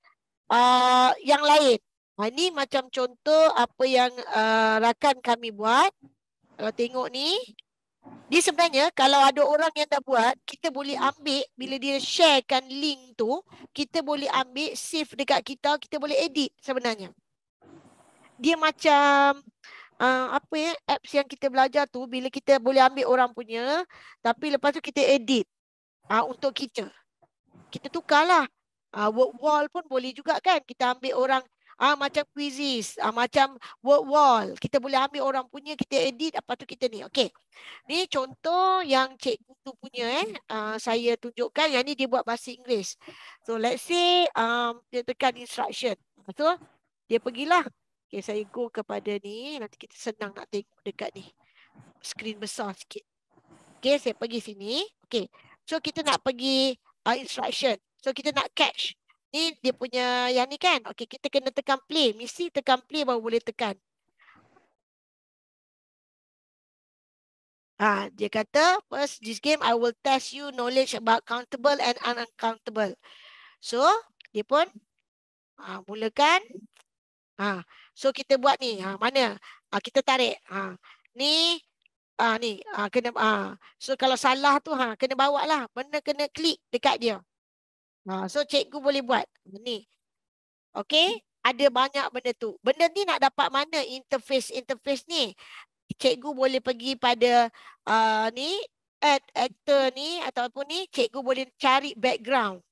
Speaker 4: yang lain? Ini macam contoh apa yang rakan kami buat. Kalau tengok ni, dia sebenarnya kalau ada orang yang dah buat, kita boleh ambil, bila dia sharekan link tu, kita boleh ambil, save dekat kita boleh edit sebenarnya. Dia macam apps yang kita belajar tu, bila kita boleh ambil orang punya, tapi lepas tu kita edit untuk kita. Kita tukarlah. Word wall pun boleh juga kan. Kita ambil orang macam quizzes, macam word wall. Kita boleh ambil orang punya, kita edit, lepas tu kita ni. Okey. Ni contoh yang cikgu tu punya saya tunjukkan. Yang ni dia buat bahasa Inggeris. So let's say dia tekan instruction. So dia pergilah. Okey, saya go kepada ni. Nanti kita senang nak tengok dekat ni. Skrin besar sikit. Okey, saya pergi sini. Okey. So kita nak pergi instruction. So kita nak catch. Ni dia punya yang ni kan. Okey, kita kena tekan play. Mesti tekan play baru boleh tekan. Dia kata, first this game I will test you knowledge about countable and uncountable. So, dia pun mulakan. So kita buat ni. Mana? Kita tarik. Ni kena so kalau salah tu kena bawa lah. Benda kena klik dekat dia. So cikgu boleh buat ni. Okey, ada banyak benda tu. Benda ni nak dapat mana interface ni? Cikgu boleh pergi pada ni add actor ni ataupun ni, cikgu boleh cari background.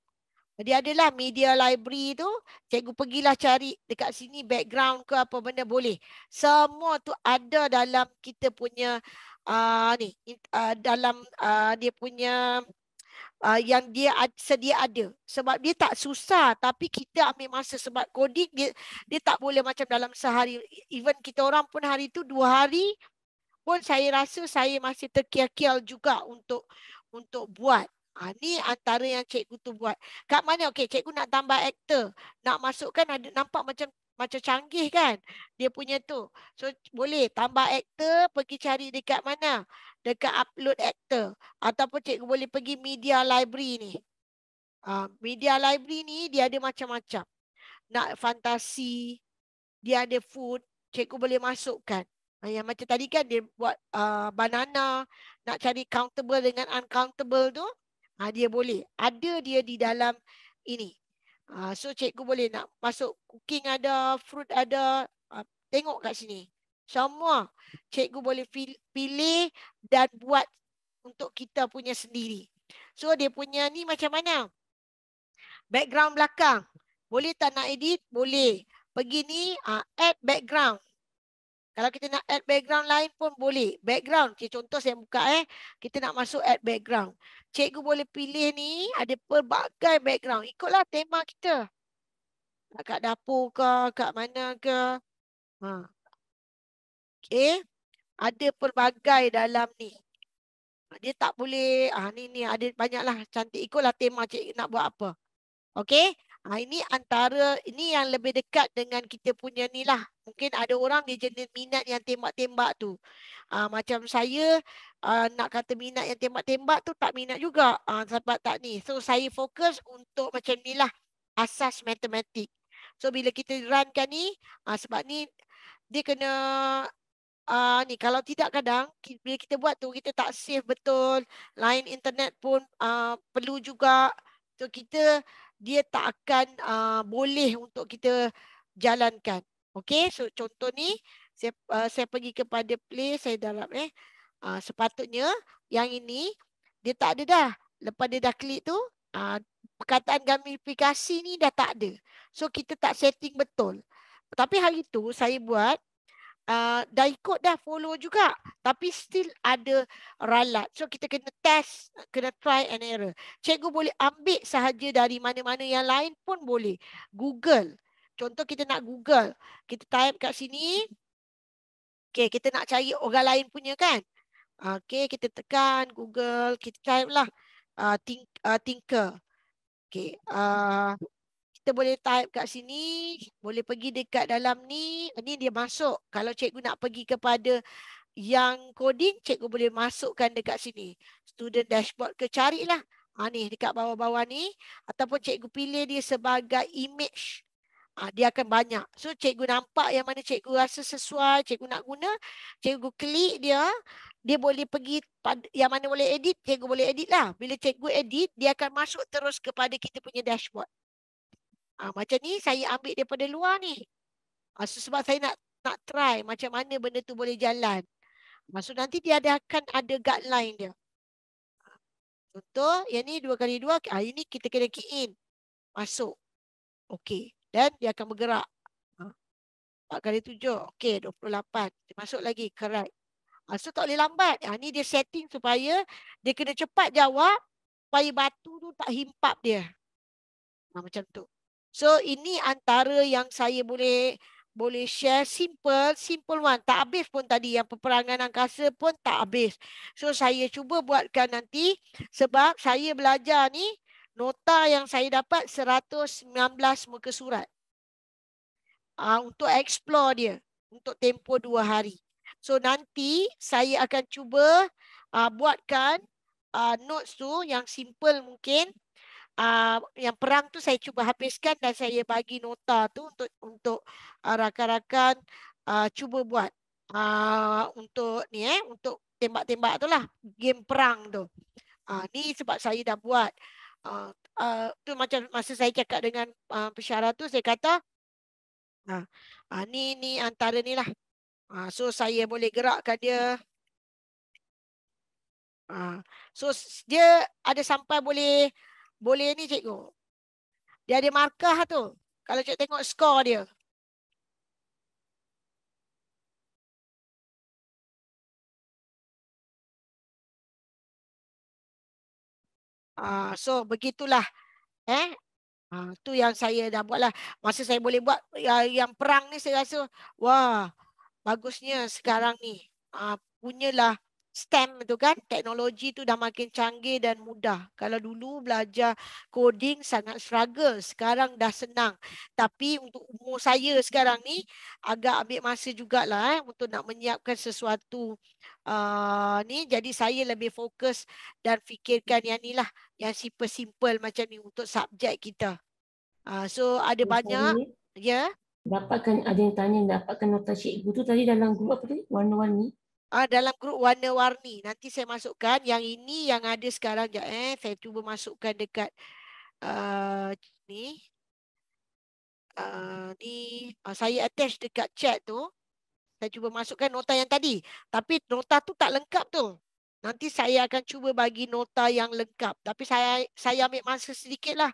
Speaker 4: Jadi adalah media library tu, cikgu pergilah cari dekat sini background ke apa benda boleh. Semua tu ada dalam kita punya dalam dia punya yang dia sedia ada. Sebab dia tak susah, tapi kita ambil masa. Sebab coding dia tak boleh macam dalam sehari. Even kita orang pun hari tu 2 hari pun saya rasa saya masih terkial-kial juga untuk buat. Ni antara yang cikgu tu buat. Kat mana? Okey, cikgu nak tambah aktor. Nak masukkan ada nampak macam canggih kan dia punya tu. So boleh tambah aktor, pergi cari dekat mana? Dekat upload actor. Ataupun cikgu boleh pergi media library ni. Media library ni dia ada macam-macam. Nak fantasi, dia ada food, cikgu boleh masukkan. Yang macam tadi kan dia buat banana, nak cari countable dengan uncountable tu, dia boleh. Ada dia di dalam ini. So cikgu boleh nak masuk cooking ada, fruit ada, tengok kat sini. Semua cikgu boleh pilih dan buat untuk kita punya sendiri. So dia punya ni macam mana? Background belakang. Boleh tak nak edit? Boleh. Pergi ni add background. Kalau kita nak add background lain pun boleh. Background, contoh saya buka kita nak masuk add background. Cikgu boleh pilih ni, ada pelbagai background. Ikutlah tema kita. Kat dapur ke, kat mana ke. Okay. Ada pelbagai dalam ni. Dia tak boleh, ni ada banyaklah cantik. Ikutlah tema cikgu nak buat apa. Okay. Ini antara, ini yang lebih dekat dengan kita punya ni lah. Mungkin ada orang dia jenis minat yang tembak-tembak tu. Macam saya nak kata minat yang tembak-tembak tu tak minat juga. Sebab tak ni. So saya fokus untuk macam ni lah. Asas matematik. So bila kita runkan ni, sebab ni dia kena ni kalau tidak kadang bila kita buat tu kita tak save betul. Line internet pun perlu juga. So kita dia tak akan boleh untuk kita jalankan. Okey, so contoh ni saya pergi kepada play, saya dalam sepatutnya yang ini dia tak ada dah. Lepas dia dah klik tu perkataan gamifikasi ni dah tak ada. So kita tak setting betul. Tapi hari tu saya buat dah ikut dah follow juga. Tapi still ada ralat. So kita kena test, kena try and error. Cikgu boleh ambil sahaja dari mana-mana yang lain pun boleh. Google. Contoh kita nak Google. Kita type kat sini. Okay, kita nak cari orang lain punya kan. Okay, kita tekan Google. Kita type lah. Tinker. Okay. Kita boleh type kat sini, boleh pergi dekat dalam ni. Ni dia masuk. Kalau cikgu nak pergi kepada yang coding, cikgu boleh masukkan dekat sini. Student dashboard ke, carilah. Ni dekat bawah-bawah ni. Ataupun cikgu pilih dia sebagai image. Dia akan banyak. So cikgu nampak yang mana cikgu rasa sesuai, cikgu nak guna. Cikgu klik dia. Dia boleh pergi yang mana boleh edit, cikgu boleh edit lah. Bila cikgu edit, dia akan masuk terus kepada kita punya dashboard. Macam ni saya ambil daripada luar ni. Sebab saya nak try macam mana benda tu boleh jalan. Maksud nanti dia akan ada guideline dia. Contoh yang ni 2x2. Ini kita kena key in. Masuk. Okey. Dan dia akan bergerak. 4x7. Okey, 28. Dia masuk lagi. Correct. So tak boleh lambat. Ni dia setting supaya dia kena cepat jawab. Supaya batu tu tak himpap dia. Macam tu. So ini antara yang saya boleh share, simple one. Tak habis pun tadi yang peperangan angkasa pun tak habis. So saya cuba buatkan nanti sebab saya belajar ni nota yang saya dapat 119 muka surat. Untuk explore dia untuk tempoh 2 hari. So nanti saya akan cuba buatkan notes tu yang simple mungkin. Yang perang tu saya cuba habiskan dan saya bagi nota tu untuk rakan-rakan cuba buat untuk ni untuk tembak-tembak tu lah, game perang tu. Ni sebab saya dah buat. Tu macam masa saya cakap dengan pensyarah tu, saya kata ni antara ni lah. So saya boleh gerakkan dia. So dia ada sampai boleh ni cikgu. Dia ada markah tu. Kalau cikgu tengok skor dia. So begitulah. Tu yang saya dah buat lah. Masa saya boleh buat yang perang ni saya rasa wah bagusnya sekarang ni. Punyalah STEM tu kan, teknologi tu dah makin canggih dan mudah. Kalau dulu belajar coding sangat struggle, sekarang dah senang. Tapi untuk umur saya sekarang ni agak ambil masa jugalah untuk nak menyiapkan sesuatu ni. Jadi saya lebih fokus dan fikirkan yang ni lah, yang simple-simple macam ni untuk subjek kita. So ada banyak ya.
Speaker 3: Dapatkan, ada yang tanya dapatkan nota cikgu tu tadi dalam grup apa tadi? Warna-warni.
Speaker 4: Dalam grup warna-warni. Nanti saya masukkan. Yang ini yang ada sekarang. Saya cuba masukkan dekat ni. saya attach dekat chat tu. Saya cuba masukkan nota yang tadi. Tapi nota tu tak lengkap tu. Nanti saya akan cuba bagi nota yang lengkap. Tapi saya ambil masa sedikit lah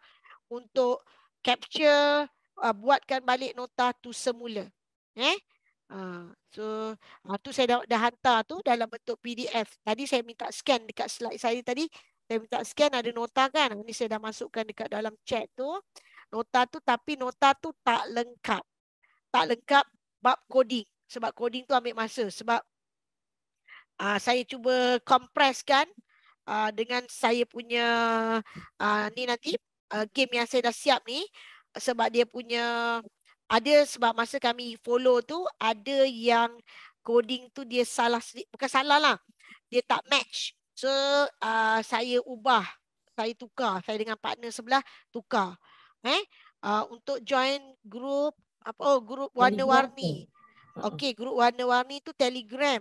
Speaker 4: untuk capture, buatkan balik nota tu semula. Tu saya dah hantar tu dalam bentuk PDF. Tadi saya minta scan dekat slide saya tadi. Saya minta scan ada nota kan. Ini saya dah masukkan dekat dalam chat tu. Nota tu, tapi nota tu tak lengkap. Tak lengkap bab coding. Sebab coding tu ambil masa. Sebab saya cuba compresskan dengan saya punya ni nanti game yang saya dah siap ni. Sebab dia punya sebab masa kami follow tu ada yang coding tu dia salah, bukan salah lah, dia tak match. So saya ubah, saya tukar, saya dengan partner sebelah tukar untuk join grup grup warna-warni. Okey, grup warna-warni tu Telegram.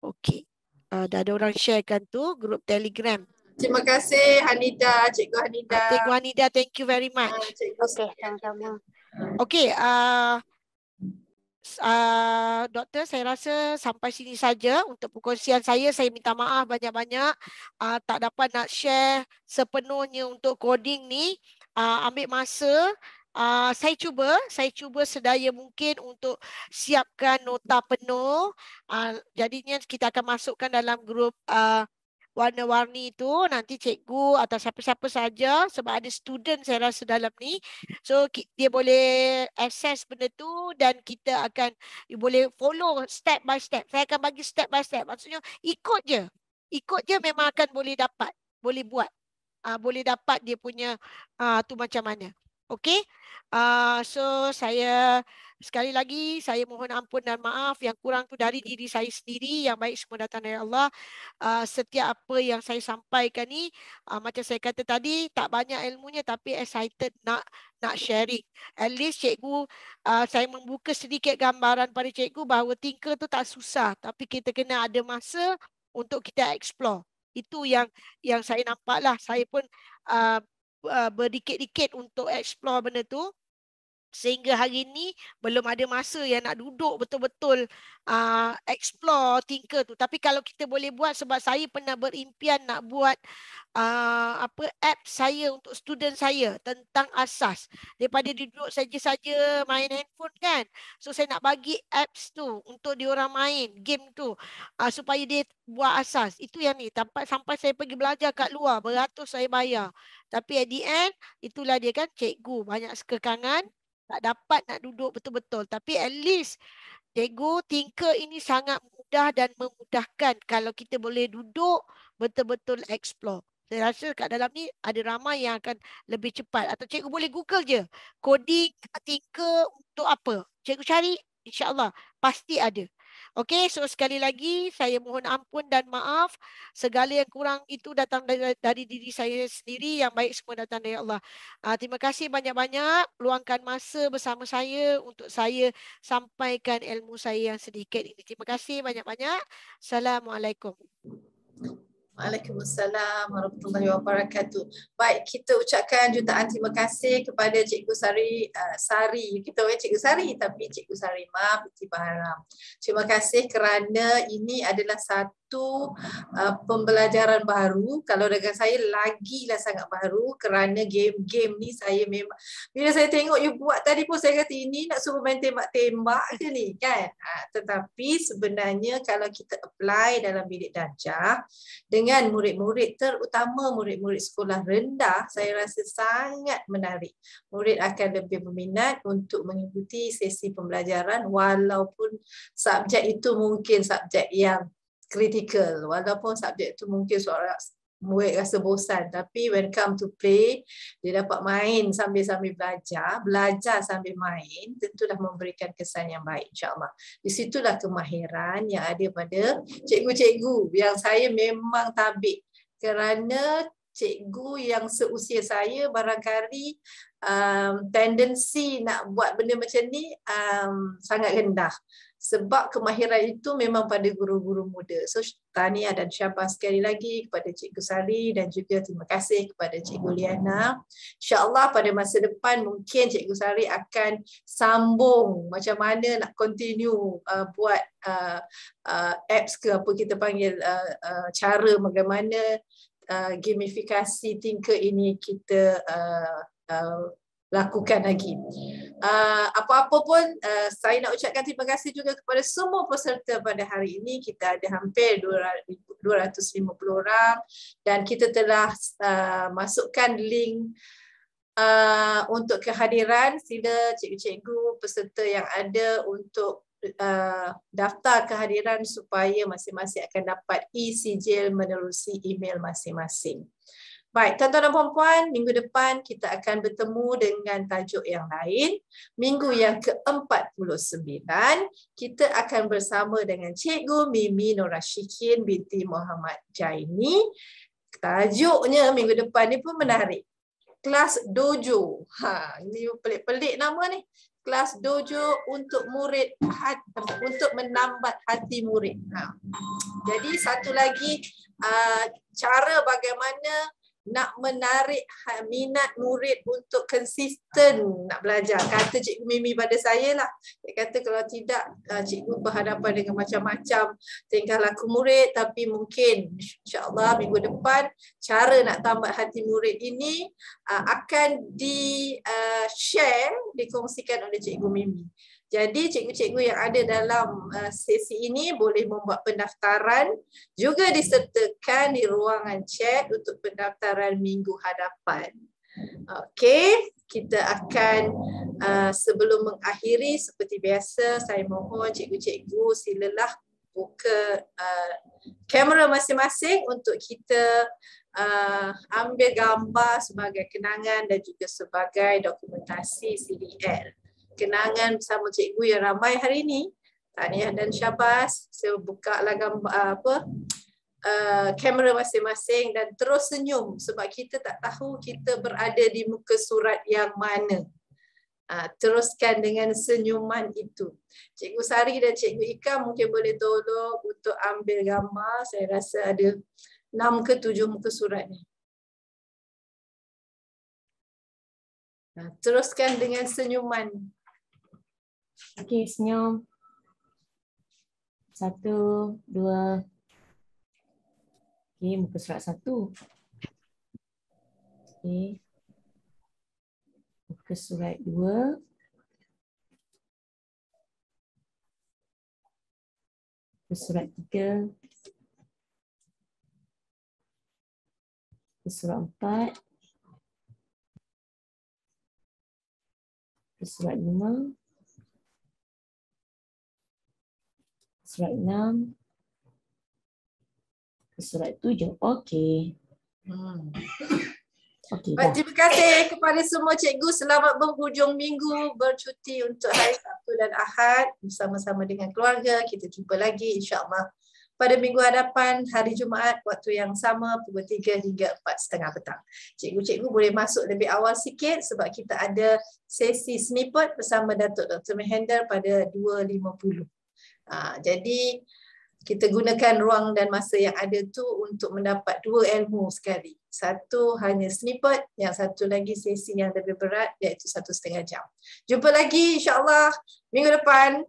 Speaker 4: Okey, dah ada orang sharekan tu grup Telegram.
Speaker 1: Terima kasih Hanida, Cikgu Hanida.
Speaker 4: Cikgu Hanida, thank you very much.
Speaker 1: Okey, sama-sama.
Speaker 4: Okey, Doktor, saya rasa sampai sini saja untuk perkongsian saya. Saya minta maaf banyak-banyak tak dapat nak share sepenuhnya untuk coding ni. Ambil masa. Saya cuba sedaya mungkin untuk siapkan nota penuh. Jadinya kita akan masukkan dalam grup warna-warni itu, nanti cikgu atau siapa-siapa saja, sebab ada student saya rasa dalam ni, so dia boleh access benda tu dan kita akan boleh follow step by step. Saya akan bagi step by step, maksudnya ikut je memang akan boleh dapat, boleh buat, boleh dapat dia punya tu macam mana. Okey, so saya sekali lagi saya mohon ampun dan maaf, yang kurang tu dari diri saya sendiri, yang baik semua datang dari Allah. Setiap apa yang saya sampaikan ni, macam saya kata tadi, tak banyak ilmunya tapi excited nak sharing. At least cikgu, saya membuka sedikit gambaran pada cikgu bahawa tinker tu tak susah, tapi kita kena ada masa untuk kita explore. Itu yang saya nampak lah. Saya pun berdikit-dikit untuk explore benda tu. Sehingga hari ni belum ada masa yang nak duduk betul-betul explore tinker tu. Tapi kalau kita boleh buat, sebab saya pernah berimpian nak buat app saya untuk student saya tentang asas. Daripada duduk saja-saja main handphone kan. So saya nak bagi apps tu untuk diorang main game tu supaya dia buat asas. Itu yang ni. Sampai saya pergi belajar kat luar, beratus saya bayar. Tapi at the end, itulah dia kan, cikgu banyak kekangan, tak dapat nak duduk betul-betul. Tapi at least cikgu, tinker ini sangat mudah dan memudahkan kalau kita boleh duduk betul-betul explore. Saya rasa kat dalam ni ada ramai yang akan lebih cepat. Atau cikgu boleh Google je, coding tinker untuk apa. Cikgu cari, insya-Allah pasti ada. Okey, so sekali lagi saya mohon ampun dan maaf. Segala yang kurang itu datang dari diri saya sendiri, yang baik semua datang dari Allah. Terima kasih banyak-banyak luangkan masa bersama saya untuk saya sampaikan ilmu saya yang sedikit ini. Terima kasih banyak-banyak. Assalamualaikum.
Speaker 1: Waalaikumsalam warahmatullahi wabarakatuh. Baik, kita ucapkan jutaan terima kasih kepada Cikgu Sari. Kita Cikgu Sari tapi Cikgu Sarimah binti Baharam. Terima kasih kerana ini adalah satu pembelajaran baru. Kalau dengan saya lagilah sangat baru, kerana game-game ni saya memang, bila saya tengok you buat tadi pun saya kata ini nak suruh main tembak-tembak ke ni kan. Tetapi sebenarnya kalau kita apply dalam bilik darjah dengan murid-murid, terutama murid-murid sekolah rendah, saya rasa sangat menarik. Murid akan lebih berminat untuk mengikuti sesi pembelajaran walaupun subjek itu mungkin subjek yang kritikal, walaupun subjek itu mungkin murid rasa bosan, tapi when come to play, dia dapat main sambil-sambil belajar sambil main, tentulah memberikan kesan yang baik, insyaAllah. Di situlah kemahiran yang ada pada cikgu-cikgu yang saya memang tabik, kerana cikgu yang seusia saya barangkali tendensi nak buat benda macam ni sangat rendah. sebab kemahiran itu memang pada guru-guru muda. So tahniah dan syabas sekali lagi kepada Cikgu Sari dan juga terima kasih kepada Cikgu Liana. InsyaAllah pada masa depan mungkin Cikgu Sari akan sambung macam mana nak continue buat apps ke apa kita panggil, cara bagaimana gamifikasi Tinker ini kita lakukan lagi. Apa-apa pun saya nak ucapkan terima kasih juga kepada semua peserta pada hari ini. Kita ada hampir 250 orang dan kita telah masukkan link untuk kehadiran. Sila cikgu-cikgu peserta yang ada untuk daftar kehadiran supaya masing-masing akan dapat e-sijil menerusi email masing-masing. Baik, tuan-tuan dan puan-puan, minggu depan kita akan bertemu dengan tajuk yang lain. Minggu yang ke-49, kita akan bersama dengan Cikgu Mimi Norashikin binti Muhammad Jaini. Tajuknya minggu depan ni pun menarik. Kelas dojo. Ini pelik-pelik nama ni. Kelas dojo untuk murid, untuk menambat hati murid. Jadi satu lagi cara bagaimana nak menarik minat murid untuk konsisten nak belajar. Kata Cikgu Mimi pada saya lah. Dia kata kalau tidak, cikgu berhadapan dengan macam-macam tingkah laku murid, tapi mungkin insyaAllah minggu depan cara nak tambat hati murid ini akan di-share, dikongsikan oleh Cikgu Mimi. Jadi cikgu-cikgu yang ada dalam sesi ini boleh membuat pendaftaran, juga disertakan di ruangan chat untuk pendaftaran minggu hadapan. Okey, kita akan sebelum mengakhiri seperti biasa, saya mohon cikgu-cikgu silalah buka kamera masing-masing untuk kita ambil gambar sebagai kenangan dan juga sebagai dokumentasi CDL. Kenangan bersama cikgu yang ramai hari ini. Tahniah dan syabas. Saya buka lah gambar kamera masing-masing dan terus senyum sebab kita tak tahu kita berada di muka surat yang mana. Teruskan dengan senyuman itu. Cikgu Sari dan Cikgu Ika mungkin boleh tolong untuk ambil gambar. Saya rasa ada 6 ke 7 muka surat ni. Teruskan dengan senyuman.
Speaker 3: Okey, senyum. 1, 2. Okey, muka surat 1. Okey. Muka surat 2. Muka surat 3. Muka surat 4. Muka surat 5. Surat 6, surat 7. Okey. Okey.
Speaker 1: Baik, terima kasih kepada semua cikgu. Selamat berhujung minggu, bercuti untuk hari Sabtu dan Ahad bersama-sama dengan keluarga. Kita jumpa lagi insya-Allah pada minggu hadapan hari Jumaat waktu yang sama pukul 3 hingga 4:30 petang. Cikgu-cikgu boleh masuk lebih awal sikit sebab kita ada sesi snippet bersama Datuk Dr. Mahendra pada 2.50. Jadi kita gunakan ruang dan masa yang ada tu untuk mendapat 2 ilmu sekali. Satu hanya snippet, yang satu lagi sesi yang lebih berat iaitu 1,5 jam. Jumpa lagi insya-Allah minggu depan.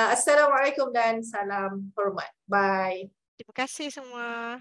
Speaker 1: Assalamualaikum dan salam hormat. Bye.
Speaker 4: Terima kasih semua.